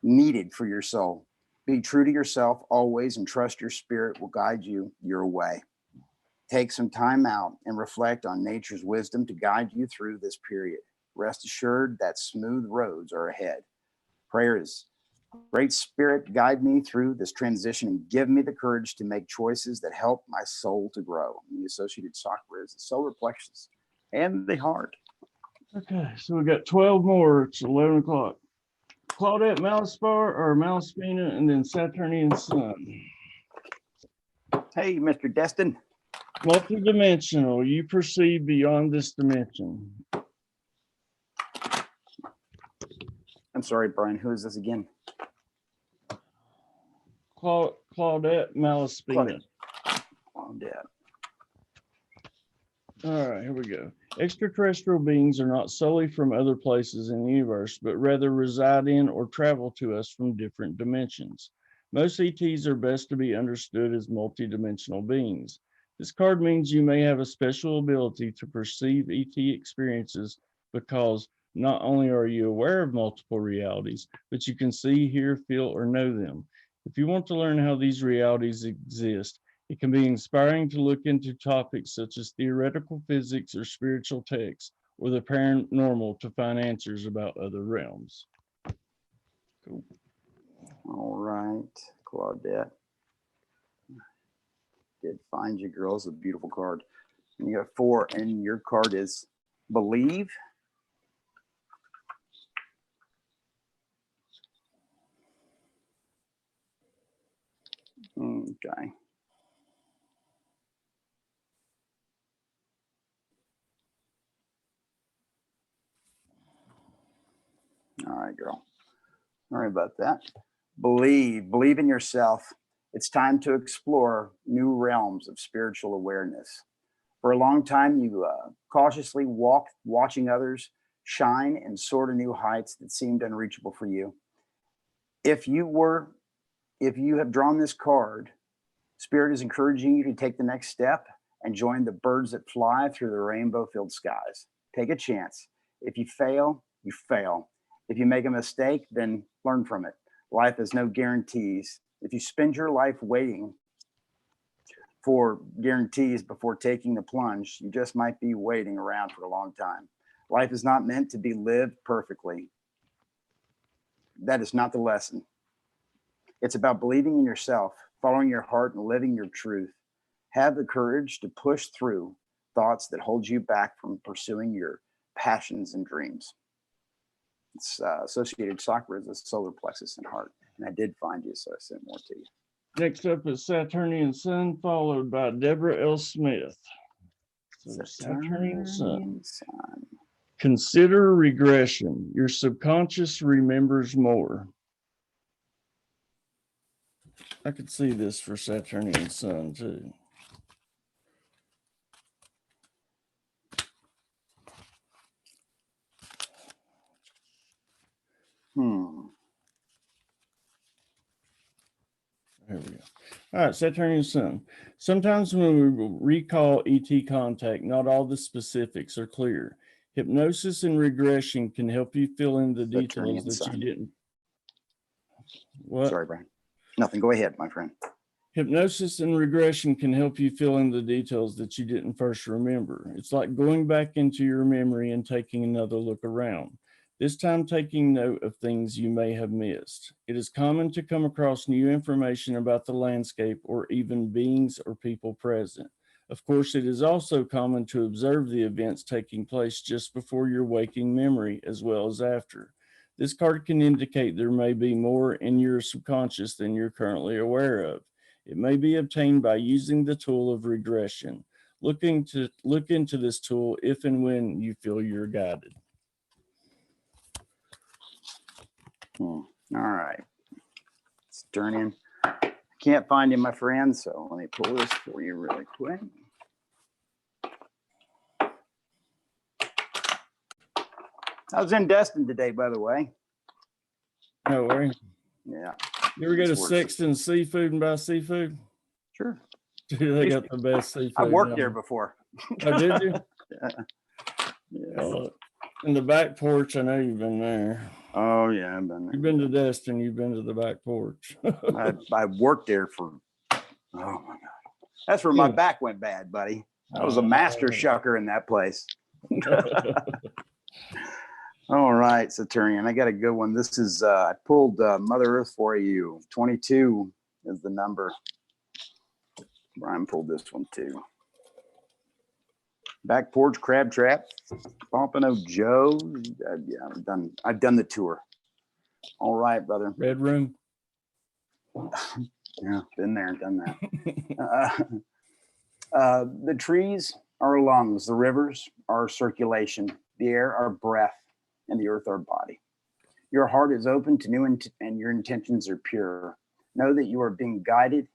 B: needed for your soul. Be true to yourself always and trust your spirit will guide you your way. Take some time out and reflect on nature's wisdom to guide you through this period. Rest assured that smooth roads are ahead. Prayer is, Great Spirit, guide me through this transition and give me the courage to make choices that help my soul to grow. And the associated chakra is the solar plexus and the heart.
A: Okay, so we got 12 more. It's 11 o'clock. Claudette, Malaspar, or Malaspina, and then Saturnian Sun.
B: Hey, Mr. Destin.
A: Multidimensional, you perceive beyond this dimension.
B: I'm sorry, Brian. Who is this again?
A: Claudette Malaspina.
B: Claudette.
A: All right, here we go. Extraterrestrial beings are not solely from other places in the universe, but rather reside in or travel to us from different dimensions. Most ETs are best to be understood as multidimensional beings. This card means you may have a special ability to perceive ET experiences because not only are you aware of multiple realities, but you can see, hear, feel, or know them. If you want to learn how these realities exist, it can be inspiring to look into topics such as theoretical physics or spiritual texts or the paranormal to find answers about other realms. Cool.
B: All right, Claudette. Did find you, girls. A beautiful card. And you got 4, and your card is Believe. Okay. All right, girl. Sorry about that. Believe in yourself. It's time to explore new realms of spiritual awareness. For a long time, you cautiously walked, watching others shine and soar to new heights that seemed unreachable for you. If you have drawn this card, Spirit is encouraging you to take the next step and join the birds that fly through the rainbow-filled skies. Take a chance. If you fail, you fail. If you make a mistake, then learn from it. Life has no guarantees. If you spend your life waiting for guarantees before taking the plunge, you just might be waiting around for a long time. Life is not meant to be lived perfectly. That is not the lesson. It's about believing in yourself, following your heart, and living your truth. Have the courage to push through thoughts that hold you back from pursuing your passions and dreams. It's associated chakra is the solar plexus and heart. And I did find you, so I sent more to you.
A: Next up is Saturnian Sun, followed by Deborah L. Smith. So Saturnian Sun. Consider regression. Your subconscious remembers more. I could see this for Saturnian Sun too. There we go. All right, Saturnian Sun. Sometimes when we recall ET contact, not all the specifics are clear. Hypnosis and regression can help you fill in the details that you didn't. What?
B: Sorry, Brian. Nothing. Go ahead, my friend.
A: Hypnosis and regression can help you fill in the details that you didn't first remember. It's like going back into your memory and taking another look around. This time taking note of things you may have missed. It is common to come across new information about the landscape or even beings or people present. Of course, it is also common to observe the events taking place just before your waking memory as well as after. This card can indicate there may be more in your subconscious than you're currently aware of. It may be obtained by using the tool of regression. Look into this tool if and when you feel you're guided.
B: All right. Let's turn in. Can't find him, my friend, so let me pull this for you really quick. I was in Destin today, by the way.
A: No worry.
B: Yeah.
A: You ever go to Sexton Seafood and buy seafood?
B: Sure.
A: Dude, they got the best seafood.
B: I worked there before.
A: Oh, did you?
B: Yeah.
A: In the back porch, I know you've been there.
B: Oh, yeah, I've been there.
A: You've been to Destin, you've been to the back porch.
B: I worked there for, oh my God. That's where my back went bad, buddy. I was a master shucker in that place. All right, Saturnian, I got a good one. This is, I pulled Mother Earth for you. 22 is the number. Brian pulled this one too. Back porch crab trap, Pompano Joe. Yeah, I've done the tour. All right, brother.
A: Red Room.
B: Yeah, been there, done that. The trees are our lungs, the rivers are our circulation, the air our breath, and the earth our body. Your heart is open to new and your intentions are pure. Know that you are being guided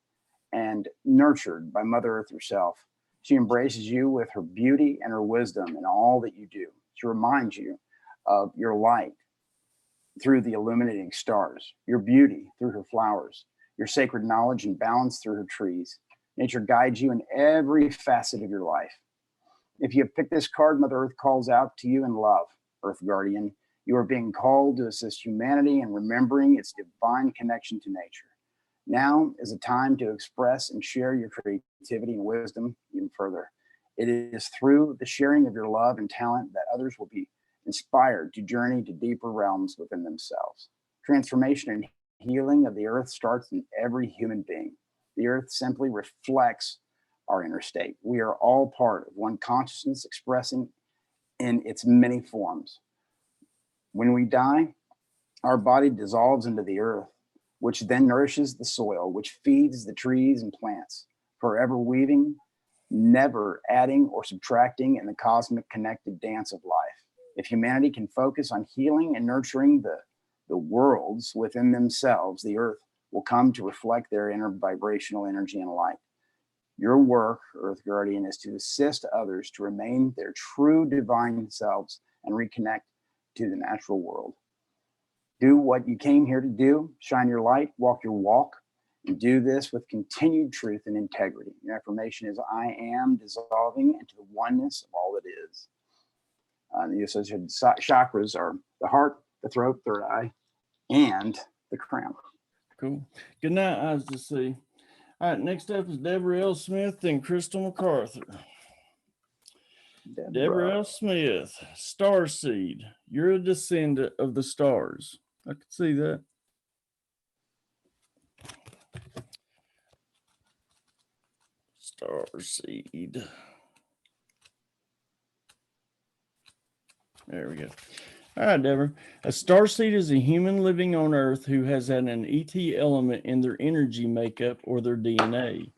B: and nurtured by Mother Earth herself. She embraces you with her beauty and her wisdom in all that you do. She reminds you of your light through the illuminating stars, your beauty through her flowers, your sacred knowledge and balance through her trees. Nature guides you in every facet of your life. If you have picked this card, Mother Earth calls out to you in love, Earth Guardian. You are being called to assist humanity in remembering its divine connection to nature. Now is a time to express and share your creativity and wisdom even further. It is through the sharing of your love and talent that others will be inspired to journey to deeper realms within themselves. Transformation and healing of the earth starts in every human being. The earth simply reflects our inner state. We are all part of one consciousness expressing in its many forms. When we die, our body dissolves into the earth, which then nourishes the soil, which feeds the trees and plants, forever weaving, never adding or subtracting in the cosmic connected dance of life. If humanity can focus on healing and nurturing the worlds within themselves, the earth will come to reflect their inner vibrational energy and light. Your work, Earth Guardian, is to assist others to remain their true divine selves and reconnect to the natural world. Do what you came here to do, shine your light, walk your walk, and do this with continued truth and integrity. Your affirmation is, I am dissolving into the oneness of all that is. The associated chakras are the heart, the throat, third eye, and the crown.
A: Cool. Good night, eyes to see. All right, next up is Deborah L. Smith and Crystal MacArthur. Deborah L. Smith, star seed. You're a descendant of the stars. I could see that. Star seed. There we go. All right, Deborah. A starseed is a human living on Earth who has had an ET element in their energy makeup or their DNA.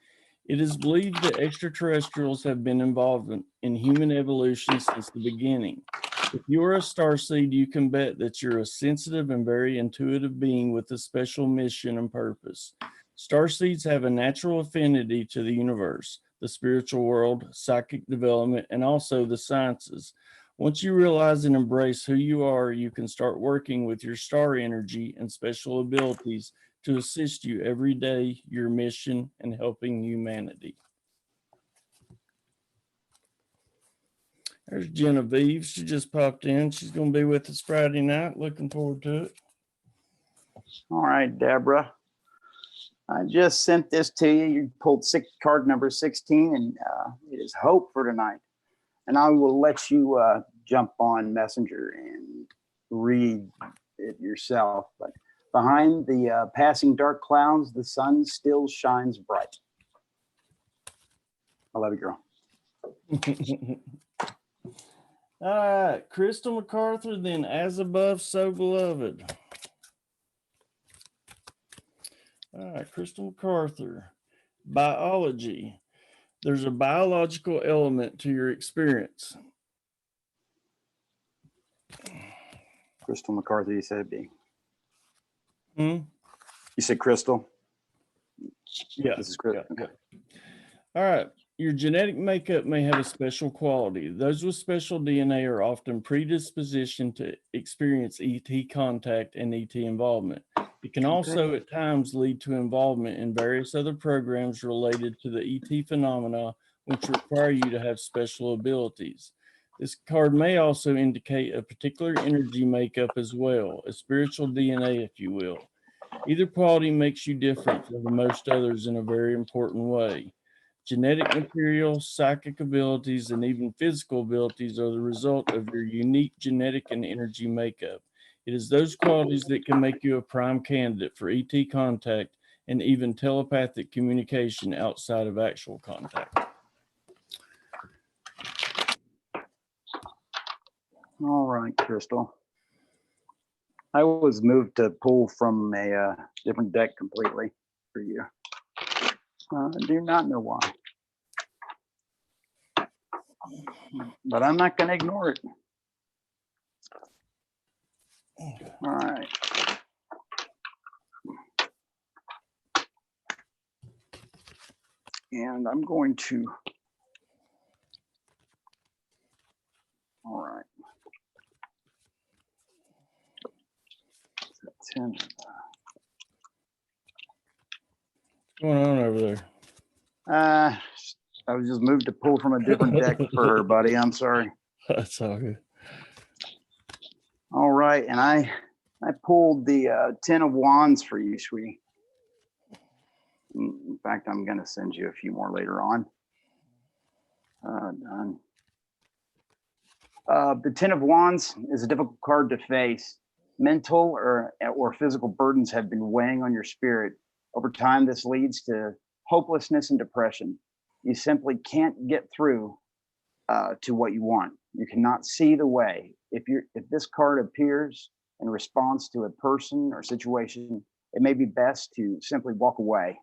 A: It is believed that extraterrestrials have been involved in human evolution since the beginning. If you are a starseed, you can bet that you're a sensitive and very intuitive being with a special mission and purpose. Starseeds have a natural affinity to the universe, the spiritual world, psychic development, and also the sciences. Once you realize and embrace who you are, you can start working with your star energy and special abilities to assist you every day, your mission, and helping humanity. There's Genevieve. She just popped in. She's going to be with us Friday night. Looking forward to it.
B: All right, Deborah. I just sent this to you. You pulled card number 16, and it is hope for tonight. And I will let you jump on Messenger and read it yourself. But behind the passing dark clouds, the sun still shines bright. I love you, girl.
A: All right, Crystal MacArthur, then As Above, So Beloved. All right, Crystal MacArthur, biology. There's a biological element to your experience.
B: Crystal MacArthur, you said it'd be.
A: You
B: said Crystal?
A: Yeah.
B: This is Crystal.
A: Yeah. Okay. All right. Your genetic makeup may have a special quality. Those with special DNA are often predispositioned to experience ET contact and ET involvement. It can also at times lead to involvement in various other programs related to the ET phenomena, which require you to have special abilities. This card may also indicate a particular energy makeup as well, a spiritual DNA, if you will. Either quality makes you different from most others in a very important way. Genetic material, psychic abilities, and even physical abilities are the result of your unique genetic and energy makeup. It is those qualities that can make you a prime candidate for ET contact and even telepathic communication outside of actual contact.
B: All right, Crystal. I was moved to pull from a different deck completely for you. I do not know why. But I'm not going to ignore it. All right. And I'm going to. All right. 10.
A: What's going on over there?
B: I was just moved to pull from a different deck for her, buddy. I'm sorry.
A: That's all good.
B: All right, and I pulled the 10 of Wands for you, sweetie. In fact, I'm going to send you a few more later on. Done. The 10 of Wands is a difficult card to face. Mental or physical burdens have been weighing on your spirit. Over time, this leads to hopelessness and depression. You simply can't get through to what you want. You cannot see the way. If this card appears in response to a person or situation, it may be best to simply walk away.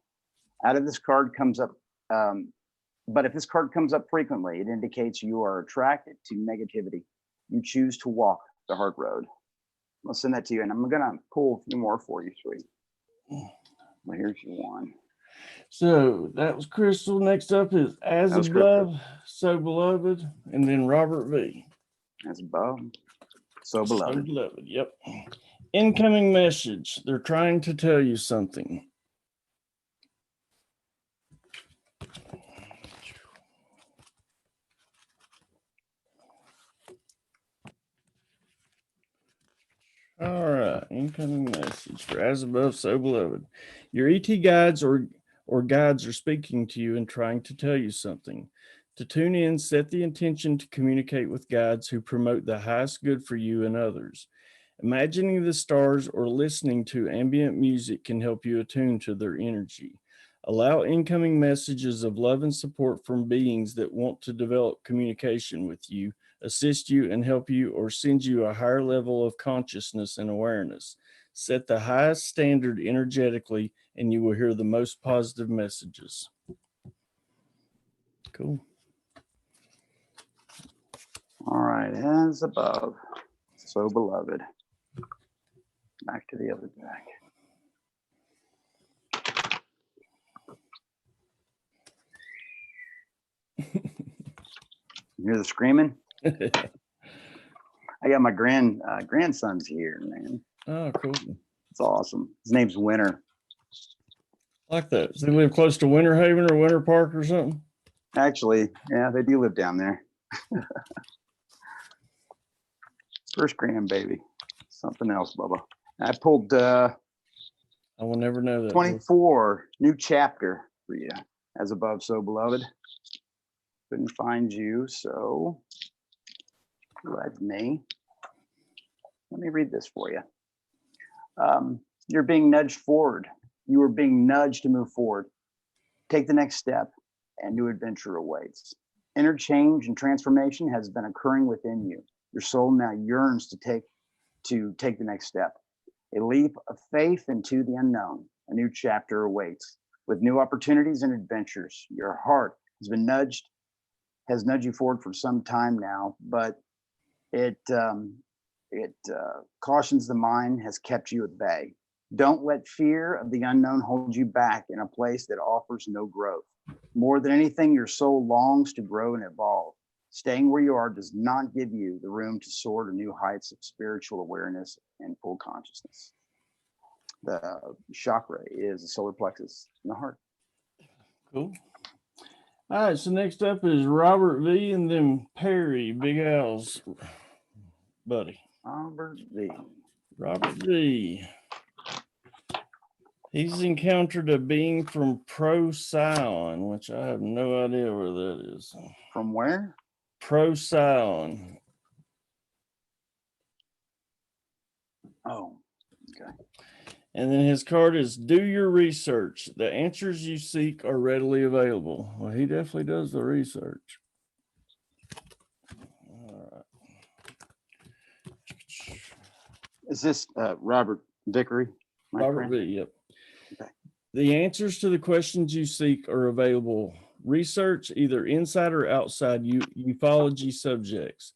B: Out of this card comes up, but if this card comes up frequently, it indicates you are attracted to negativity. You choose to walk the hard road. I'll send that to you, and I'm gonna pull a few more for you, sweet. Well, here's your one.
A: So that was Crystal. Next up is As Above, So Beloved, and then Robert V.
B: As Above, So Beloved.
A: So Beloved, yep. Incoming message. They're trying to tell you something. All right, incoming message for As Above, So Beloved. Your ET guides or guides are speaking to you and trying to tell you something. To tune in, set the intention to communicate with guides who promote the highest good for you and others. Imagining the stars or listening to ambient music can help you attune to their energy. Allow incoming messages of love and support from beings that want to develop communication with you, assist you, and help you, or send you a higher level of consciousness and awareness. Set the highest standard energetically, and you will hear the most positive messages. Cool.
B: All right, as above, so beloved. Back to the other deck. You hear the screaming? I got my grandson's here, man.
A: Oh, cool.
B: It's awesome. His name's Winter.
A: Like that. Does he live close to Winter Haven or Winter Park or something?
B: Actually, yeah, they do live down there. First grandbaby. Something else, Bubba. I pulled
A: I will never know that.
B: 24, new chapter for you. As above, so beloved. Couldn't find you, so let me read this for you. You're being nudged forward. You are being nudged to move forward. Take the next step, and new adventure awaits. Inner change and transformation has been occurring within you. Your soul now yearns to take the next step. A leap of faith into the unknown. A new chapter awaits. With new opportunities and adventures, your heart has nudged you forward for some time now, but it cautions the mind, has kept you at bay. Don't let fear of the unknown hold you back in a place that offers no growth. More than anything, your soul longs to grow and evolve. Staying where you are does not give you the room to soar to new heights of spiritual awareness and full consciousness. The chakra is the solar plexus in the heart.
A: Cool. All right, so next up is Robert V. and then Perry, Big Al's buddy.
B: Robert V.
A: Robert V. He's encountered a being from Procyon, which I have no idea where that is.
B: From where?
A: Procyon.
B: Oh, okay.
A: And then his card is do your research. The answers you seek are readily available. Well, he definitely does the research. All right.
B: Is this Robert Vickery?
A: Robert V, yep.
B: Okay.
A: The answers to the questions you seek are available. Research either inside or outside ufology subjects.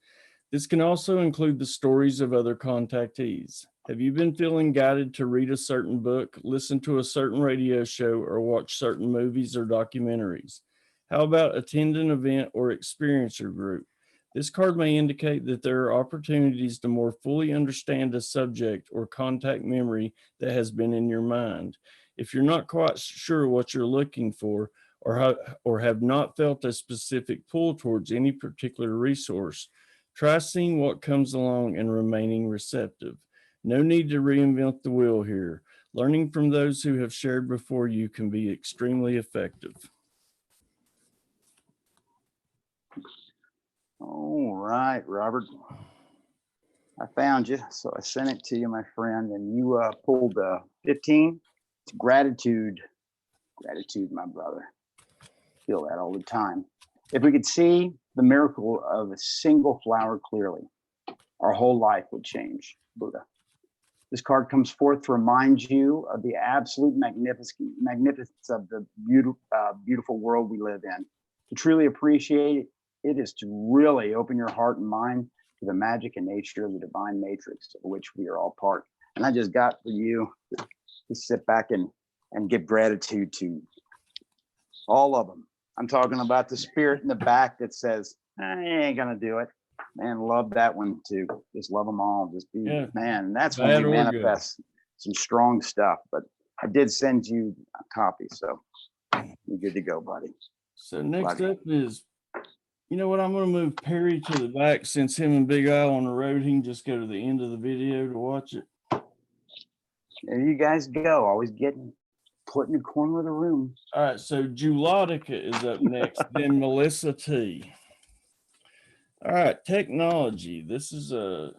A: This can also include the stories of other contactees. Have you been feeling guided to read a certain book, listen to a certain radio show, or watch certain movies or documentaries? How about attend an event or experience your group? This card may indicate that there are opportunities to more fully understand a subject or contact memory that has been in your mind. If you're not quite sure what you're looking for, or have not felt a specific pull towards any particular resource, try seeing what comes along and remaining receptive. No need to reinvent the wheel here. Learning from those who have shared before you can be extremely effective.
B: All right, Robert. I found you, so I sent it to you, my friend, and you pulled 15. It's gratitude. Gratitude, my brother. Feel that all the time. If we could see the miracle of a single flower clearly, our whole life would change. Buddha. This card comes forth to remind you of the absolute magnificence of the beautiful world we live in. To truly appreciate it is to really open your heart and mind to the magic and nature of the divine matrix of which we are all part. And I just got for you to sit back and give gratitude to all of them. I'm talking about the spirit in the back that says, I ain't gonna do it. Man, love that one too. Just love them all. Just be, man. That's when we manifest some strong stuff. But I did send you a copy, so you're good to go, buddy.
A: So next up is, you know what? I'm going to move Perry to the back since him and Big Al on the road. He can just go to the end of the video to watch it.
B: There you guys go. Always getting put in the corner of the room.
A: All right, so Julotica is up next, then Melissa T. All right, technology. This is a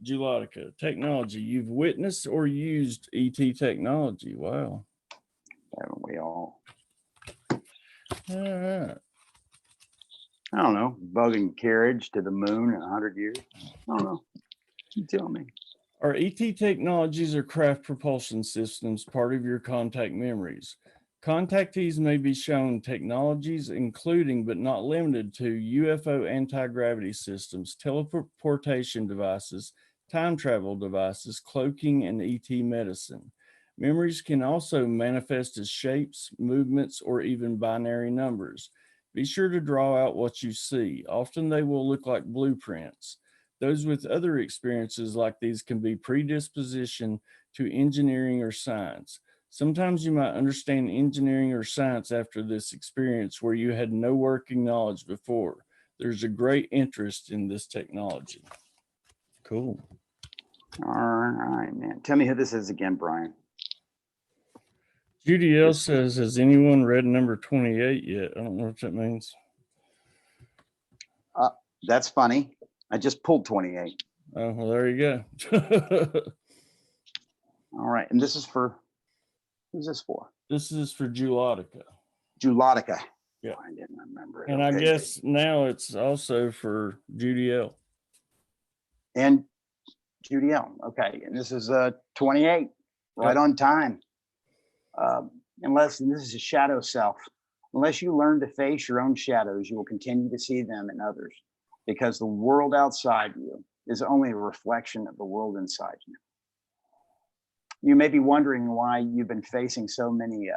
A: Julotica technology. You've witnessed or used ET technology. Wow.
B: Haven't we all?
A: All right.
B: I don't know. Bugging carriage to the moon in 100 years. I don't know. You tell me.
A: Are ET technologies or craft propulsion systems part of your contact memories? Contactees may be shown technologies including but not limited to UFO anti-gravity systems, teleportation devices, time travel devices, cloaking, and ET medicine. Memories can also manifest as shapes, movements, or even binary numbers. Be sure to draw out what you see. Often they will look like blueprints. Those with other experiences like these can be predisposition to engineering or science. Sometimes you might understand engineering or science after this experience where you had no working knowledge before. There's a great interest in this technology. Cool.
B: All right, man. Tell me who this is again, Brian.
A: Judy L says, has anyone read number 28 yet? I don't know what that means.
B: That's funny. I just pulled 28.
A: Oh, well, there you go.
B: All right. And this is for, who's this for?
A: This is for Julotica.
B: Julotica.
A: Yeah.
B: I didn't remember it.
A: And okay, I guess now it's also for Judy L.
B: And Judy L. Okay. And this is 28, right on time. Unless, and this is a shadow self. Unless you learn to face your own shadows, you will continue to see them in others, because the world outside you is only a reflection of the world inside you. You may be wondering why you've been facing so many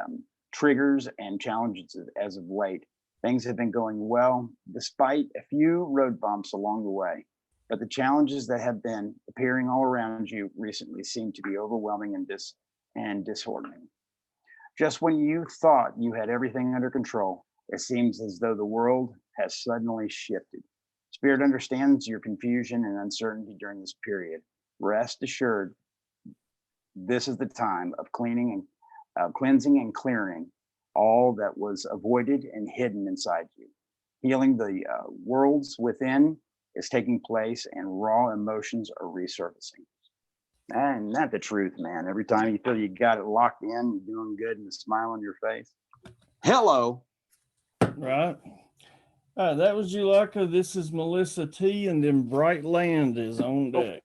B: triggers and challenges as of late. Things have been going well, despite a few road bumps along the way. But the challenges that have been appearing all around you recently seem to be overwhelming and disheartening. Just when you thought you had everything under control, it seems as though the world has suddenly shifted. Spirit understands your confusion and uncertainty during this period. Rest assured, this is the time of cleansing and clearing all that was avoided and hidden inside you. Healing the worlds within is taking place, and raw emotions are resurfacing. And that's the truth, man. Every time you feel you got it locked in, you're doing good, and a smile on your face. Hello.
A: Right. That was Julotica. This is Melissa T, and then Bright Land is on deck.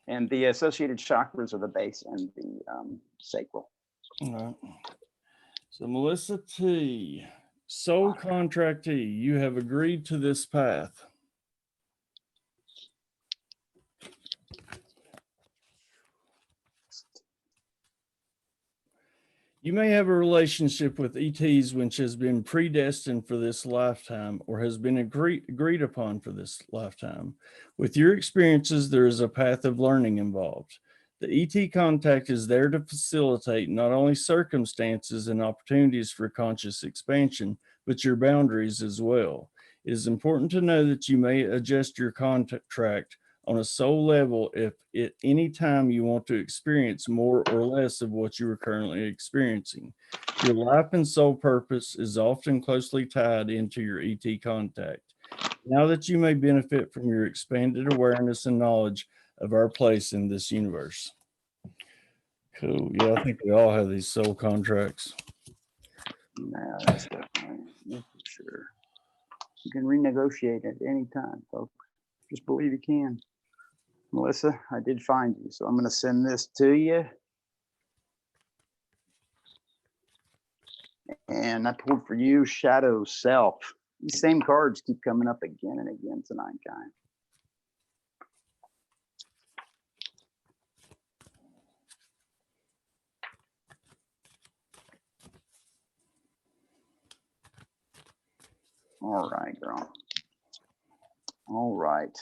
B: And the associated chakras are the base and the sacral.
A: All right. So Melissa T, soul contractee, you have agreed to this path. You may have a relationship with ETs which has been predestined for this lifetime or has been agreed upon for this lifetime. With your experiences, there is a path of learning involved. The ET contact is there to facilitate not only circumstances and opportunities for conscious expansion, but your boundaries as well. It is important to know that you may adjust your contract on a soul level if at any time you want to experience more or less of what you are currently experiencing. Your life and soul purpose is often closely tied into your ET contact. Now that you may benefit from your expanded awareness and knowledge of our place in this universe. Cool. Yeah, I think we all have these soul contracts.
B: No, that's definitely for sure. You can renegotiate at any time, folks. Just believe you can. Melissa, I did find you, so I'm going to send this to you. And I pulled for you Shadow Self. These same cards keep coming up again and again tonight, guys. All right, girl. All right.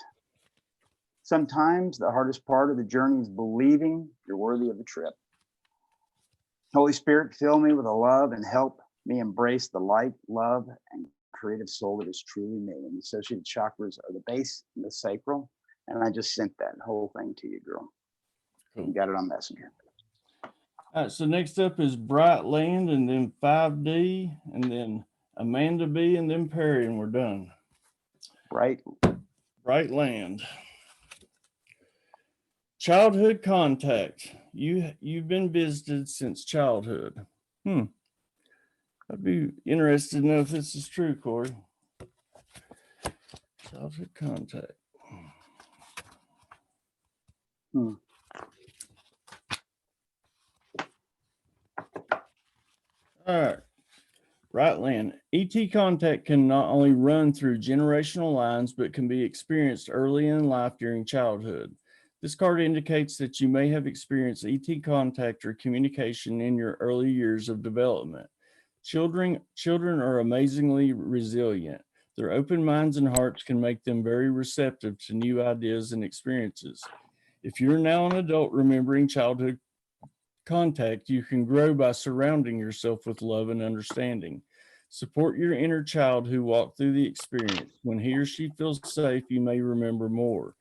B: Sometimes the hardest part of the journey is believing you're worthy of the trip. Holy Spirit, fill me with a love and help me embrace the light, love, and creative soul that is truly me. And the associated chakras are the base and the sacral. And I just sent that whole thing to you, girl. Cool. You got it on Messenger.
A: All right, so next up is Bright Land, and then 5D, and then Amanda B, and then Perry, and we're done.
B: Right.
A: Bright Land. Childhood contact. You've been visited since childhood. I'd be interested to know if this is true, Corey. Childhood contact. All right. Right land. ET contact can not only run through generational lines, but can be experienced early in life during childhood. This card indicates that you may have experienced ET contact or communication in your early years of development. Children are amazingly resilient. Their open minds and hearts can make them very receptive to new ideas and experiences. If you're now an adult remembering childhood contact, you can grow by surrounding yourself with love and understanding. Support your inner child who walked through the experience. When he or she feels safe, you may remember more.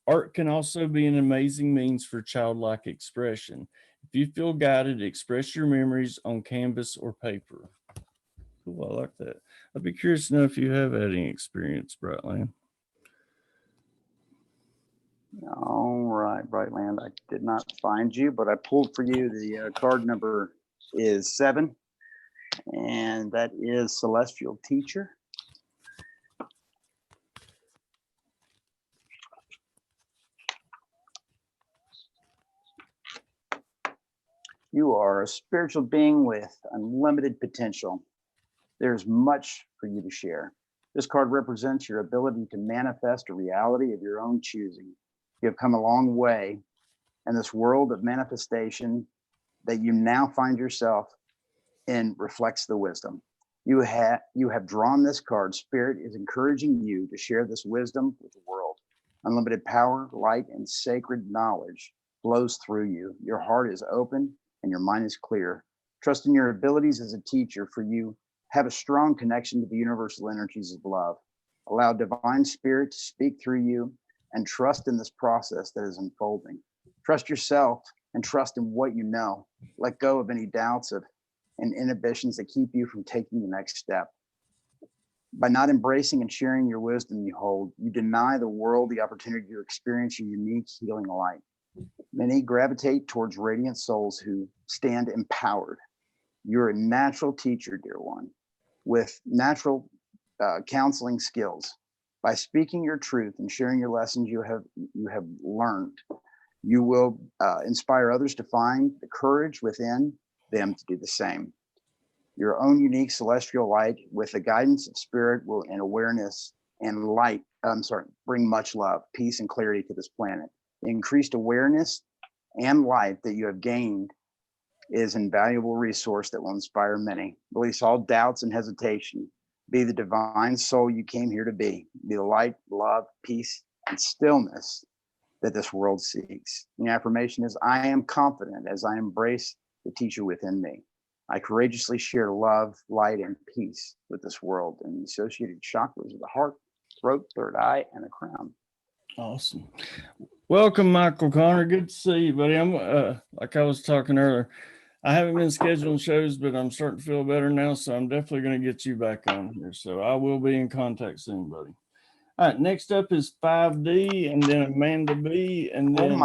A: Art can also be an amazing means for childlike expression. If you feel guided, express your memories on canvas or paper. Cool, I like that. I'd be curious to know if you have had any experience, Brightland.
B: All right, Brightland. I did not find you, but I pulled for you. The card number is 7, and that is Celestial Teacher. You are a spiritual being with unlimited potential. There's much for you to share. This card represents your ability to manifest a reality of your own choosing. You have come a long way in this world of manifestation that you now find yourself in reflects the wisdom. You have drawn this card. Spirit is encouraging you to share this wisdom with the world. Unlimited power, light, and sacred knowledge flows through you. Your heart is open and your mind is clear. Trust in your abilities as a teacher, for you have a strong connection to the universal energies of love. Allow divine spirit to speak through you and trust in this process that is unfolding. Trust yourself and trust in what you know. Let go of any doubts and inhibitions that keep you from taking the next step. By not embracing and sharing your wisdom you hold, you deny the world the opportunity to experience your unique healing light. Many gravitate towards radiant souls who stand empowered. You're a natural teacher, dear one, with natural counseling skills. By speaking your truth and sharing your lessons you have learned, you will inspire others to find the courage within them to do the same. Your own unique celestial light, with the guidance of spirit, will and awareness and light, bring much love, peace, and clarity to this planet. The increased awareness and light that you have gained is an invaluable resource that will inspire many. Release all doubts and hesitation. Be the divine soul you came here to be. Be the light, love, peace, and stillness that this world seeks. The affirmation is, I am confident as I embrace the teacher within me. I courageously share love, light, and peace with this world and the associated chakras of the heart, throat, third eye, and the crown.
A: Awesome. Welcome, Michael Connor. Good to see you, buddy. I'm like I was talking earlier, I haven't been scheduling shows, but I'm starting to feel better now, so I'm definitely going to get you back on here. So I will be in contact soon, buddy. All right, next up is 5D, and then Amanda B, and then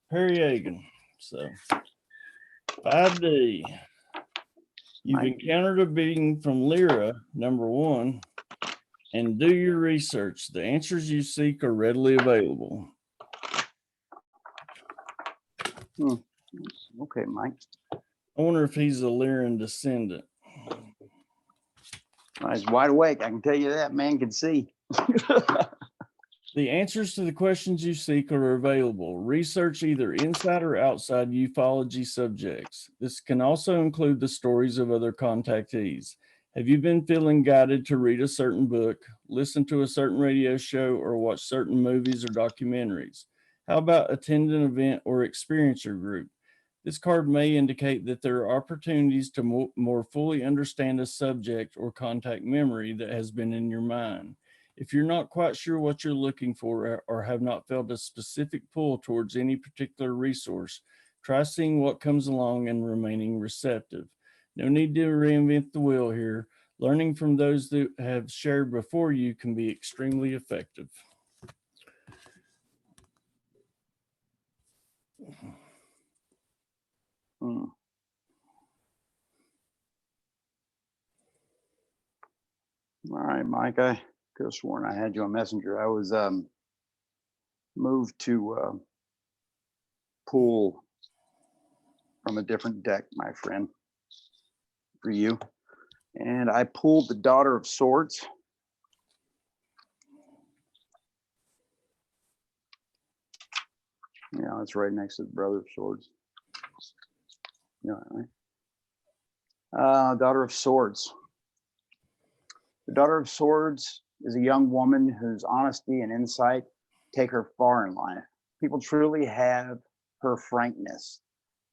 A: Perry Agan. So 5D. You've encountered a being from Lyra, number 1, and do your research. The answers you seek are readily available.
B: Okay, Mike.
A: I wonder if he's a Lyran descendant.
B: He's wide awake. I can tell you that. Man can see.
A: The answers to the questions you seek are available. Research either inside or outside ufology subjects. This can also include the stories of other contactees. Have you been feeling guided to read a certain book, listen to a certain radio show, or watch certain movies or documentaries? How about attend an event or experiencer group? This card may indicate that there are opportunities to more fully understand a subject or contact memory that has been in your mind. If you're not quite sure what you're looking for or have not felt a specific pull towards any particular resource, Try seeing what comes along and remaining receptive. No need to reinvent the wheel here. Learning from those that have shared before you can be extremely effective.
B: All right, Mike, I could have sworn I had you on Messenger. I was moved to pull from a different deck, my friend, for you. And I pulled the Daughter of Swords. Yeah, it's right next to the Brother of Swords. Yeah, right? Daughter of Swords. The Daughter of Swords is a young woman whose honesty and insight take her far in life. People truly have her frankness.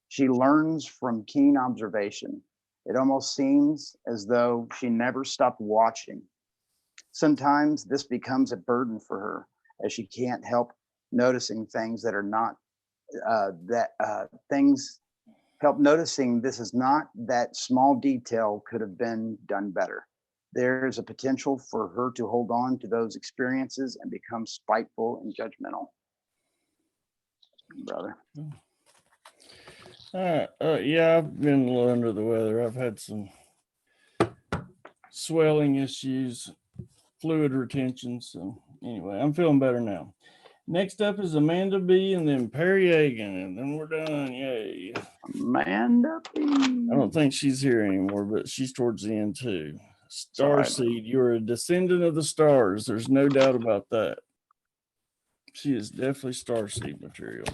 B: She learns from keen observation. It almost seems as though she never stopped watching. Sometimes this becomes a burden for her, as she can't help noticing things that are not things. Help noticing this is not that small detail could have been done better. There's a potential for her to hold on to those experiences and become spiteful and judgmental. Brother.
A: Yeah, I've been a little under the weather. I've had some swelling issues, fluid retention. So anyway, I'm feeling better now. Next up is Amanda B and then Perry Agan, and then we're done. Yay.
B: Amanda B.
A: I don't think she's here anymore, but she's towards the end too. Starseed, you're a descendant of the stars. There's no doubt about that. She is definitely starseed material.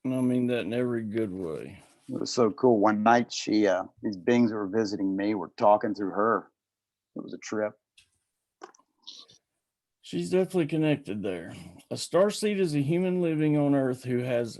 A: And I mean that in every good way.
B: It was so cool. One night these beings that were visiting me were talking through her. It was a trip.
A: She's definitely connected there. A starseed is a human living on Earth who has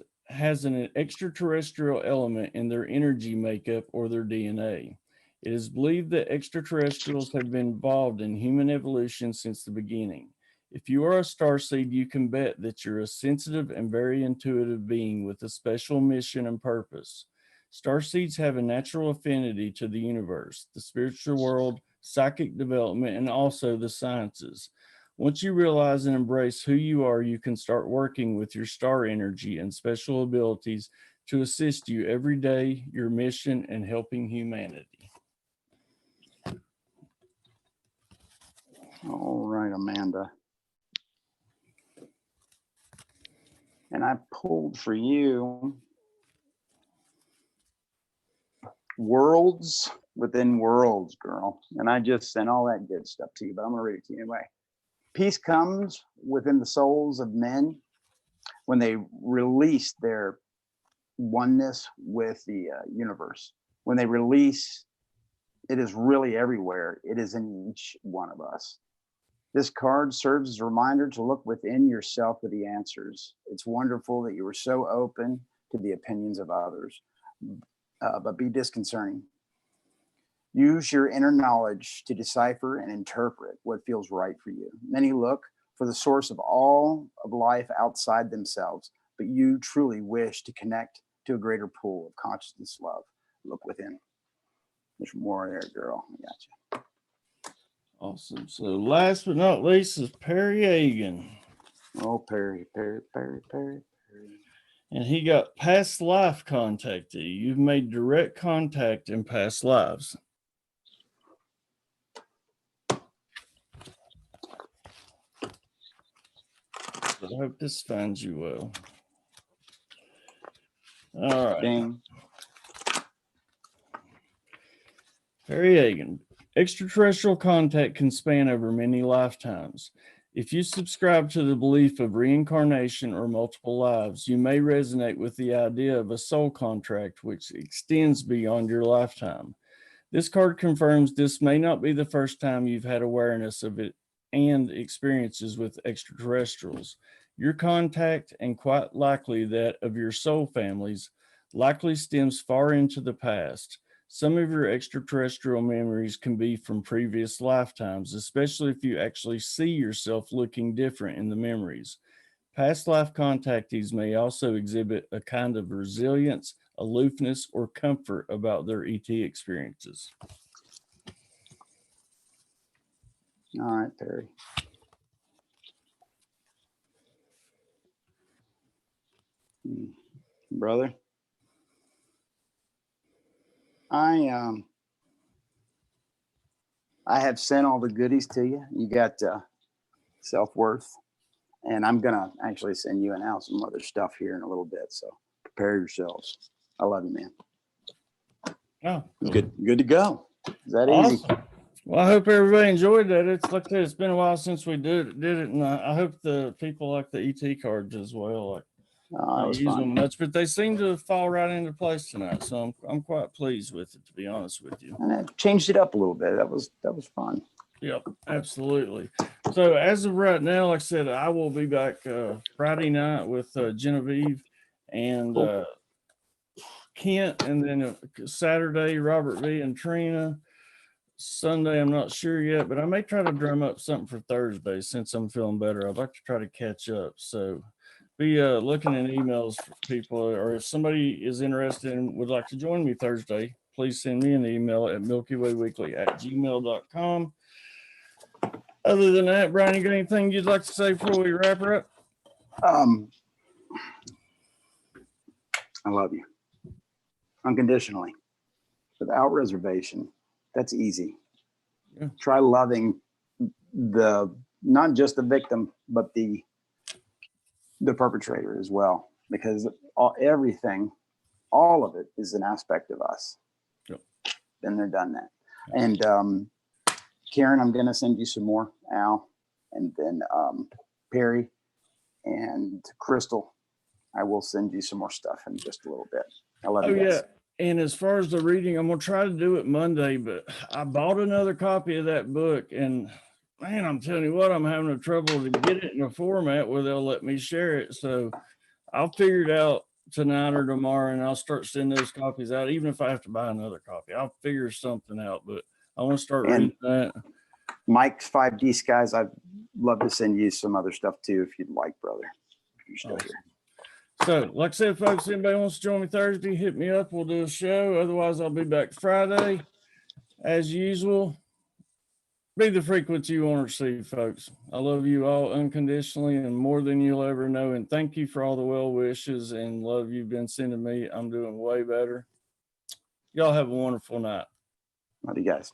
A: an extraterrestrial element in their energy makeup or their DNA. It is believed that extraterrestrials have been involved in human evolution since the beginning. If you are a starseed, you can bet that you're a sensitive and very intuitive being with a special mission and purpose. Starseeds have a natural affinity to the universe, the spiritual world, psychic development, and also the sciences. Once you realize and embrace who you are, you can start working with your star energy and special abilities to assist you every day, your mission, and helping humanity.
B: All right, Amanda. And I pulled for you Worlds Within Worlds, girl. And I just sent all that good stuff to you, but I'm going to read it to you anyway. Peace comes within the souls of men when they release their oneness with the universe. When they release, it is really everywhere. It is in each one of us. This card serves as a reminder to look within yourself for the answers. It's wonderful that you are so open to the opinions of others, but be disconcerting. Use your inner knowledge to decipher and interpret what feels right for you. Many look for the source of all of life outside themselves, but you truly wish to connect to a greater pool of consciousness love. Look within. There's more there, girl. I got you.
A: Awesome. So last but not least is Perry Agan.
B: Oh, Perry.
A: And he got past life contact. You've made direct contact in past lives. So I hope this finds you well. All right.
B: Dang.
A: Perry Agan. Extraterrestrial contact can span over many lifetimes. If you subscribe to the belief of reincarnation or multiple lives, you may resonate with the idea of a soul contract which extends beyond your lifetime. This card confirms this may not be the first time you've had awareness of it and experiences with extraterrestrials. Your contact, and quite likely that of your soul families, likely stems far into the past. Some of your extraterrestrial memories can be from previous lifetimes, especially if you actually see yourself looking different in the memories. Past life contactees may also exhibit a kind of resilience, aloofness, or comfort about their ET experiences.
B: All right, Perry. Brother, I have sent all the goodies to you. You got self-worth, and I'm gonna actually send you and Al some other stuff here in a little bit. So prepare yourselves. I love you, man.
A: Oh,
B: Good to go. Is that
A: awesome.
B: easy?
A: Well, I hope everybody enjoyed that. It's like I said, it's been a while since we did it, and I hope the people like the ET cards as well. Like,
B: That was
A: use
B: fun.
A: them much, but they seem to fall right into place tonight. So I'm quite pleased with it, to be honest with you.
B: And I changed it up a little bit. That was fun.
A: Yep, absolutely. So as of right now, like I said, I will be back Friday night with Genevieve and
B: Cool.
A: Kent, and then Saturday Robert V and Trina. Sunday, I'm not sure yet, but I may try to drum up something for Thursday since I'm feeling better. I'd like to try to catch up. So be looking in emails for people, or if somebody is interested and would like to join me Thursday, please send me an email at milkywayweekly@gmail.com. Other than that, Brian, you got anything you'd like to say before we wrap her up?
B: I love you unconditionally, without reservation. That's easy.
A: Yeah.
B: Try loving not just the victim, but the perpetrator as well, because everything, all of it is an aspect of us.
A: Yep.
B: Been there, done that. And Karen, I'm going to send you some more, Al, and then Perry and Crystal. I will send you some more stuff in just a little bit. I love you guys.
A: Yeah. And as far as the reading, I'm going to try to do it Monday, but I bought another copy of that book, and man, I'm telling you what, I'm having a trouble to get it in a format where they'll let me share it. So I'll figure it out tonight or tomorrow, and I'll start sending those copies out. Even if I have to buy another copy, I'll figure something out, but I want to start reading that.
B: Mike's 5D Skies, I'd love to send you some other stuff too, if you'd like, brother. If you're still here.
A: So, like I said, folks, anybody wants to join me Thursday, hit me up. We'll do a show. Otherwise, I'll be back Friday. As usual, be the frequency you want to receive, folks. I love you all unconditionally and more than you'll ever know. And thank you for all the well wishes and love you've been sending me. I'm doing way better. Y'all have a wonderful night.
B: Love you guys.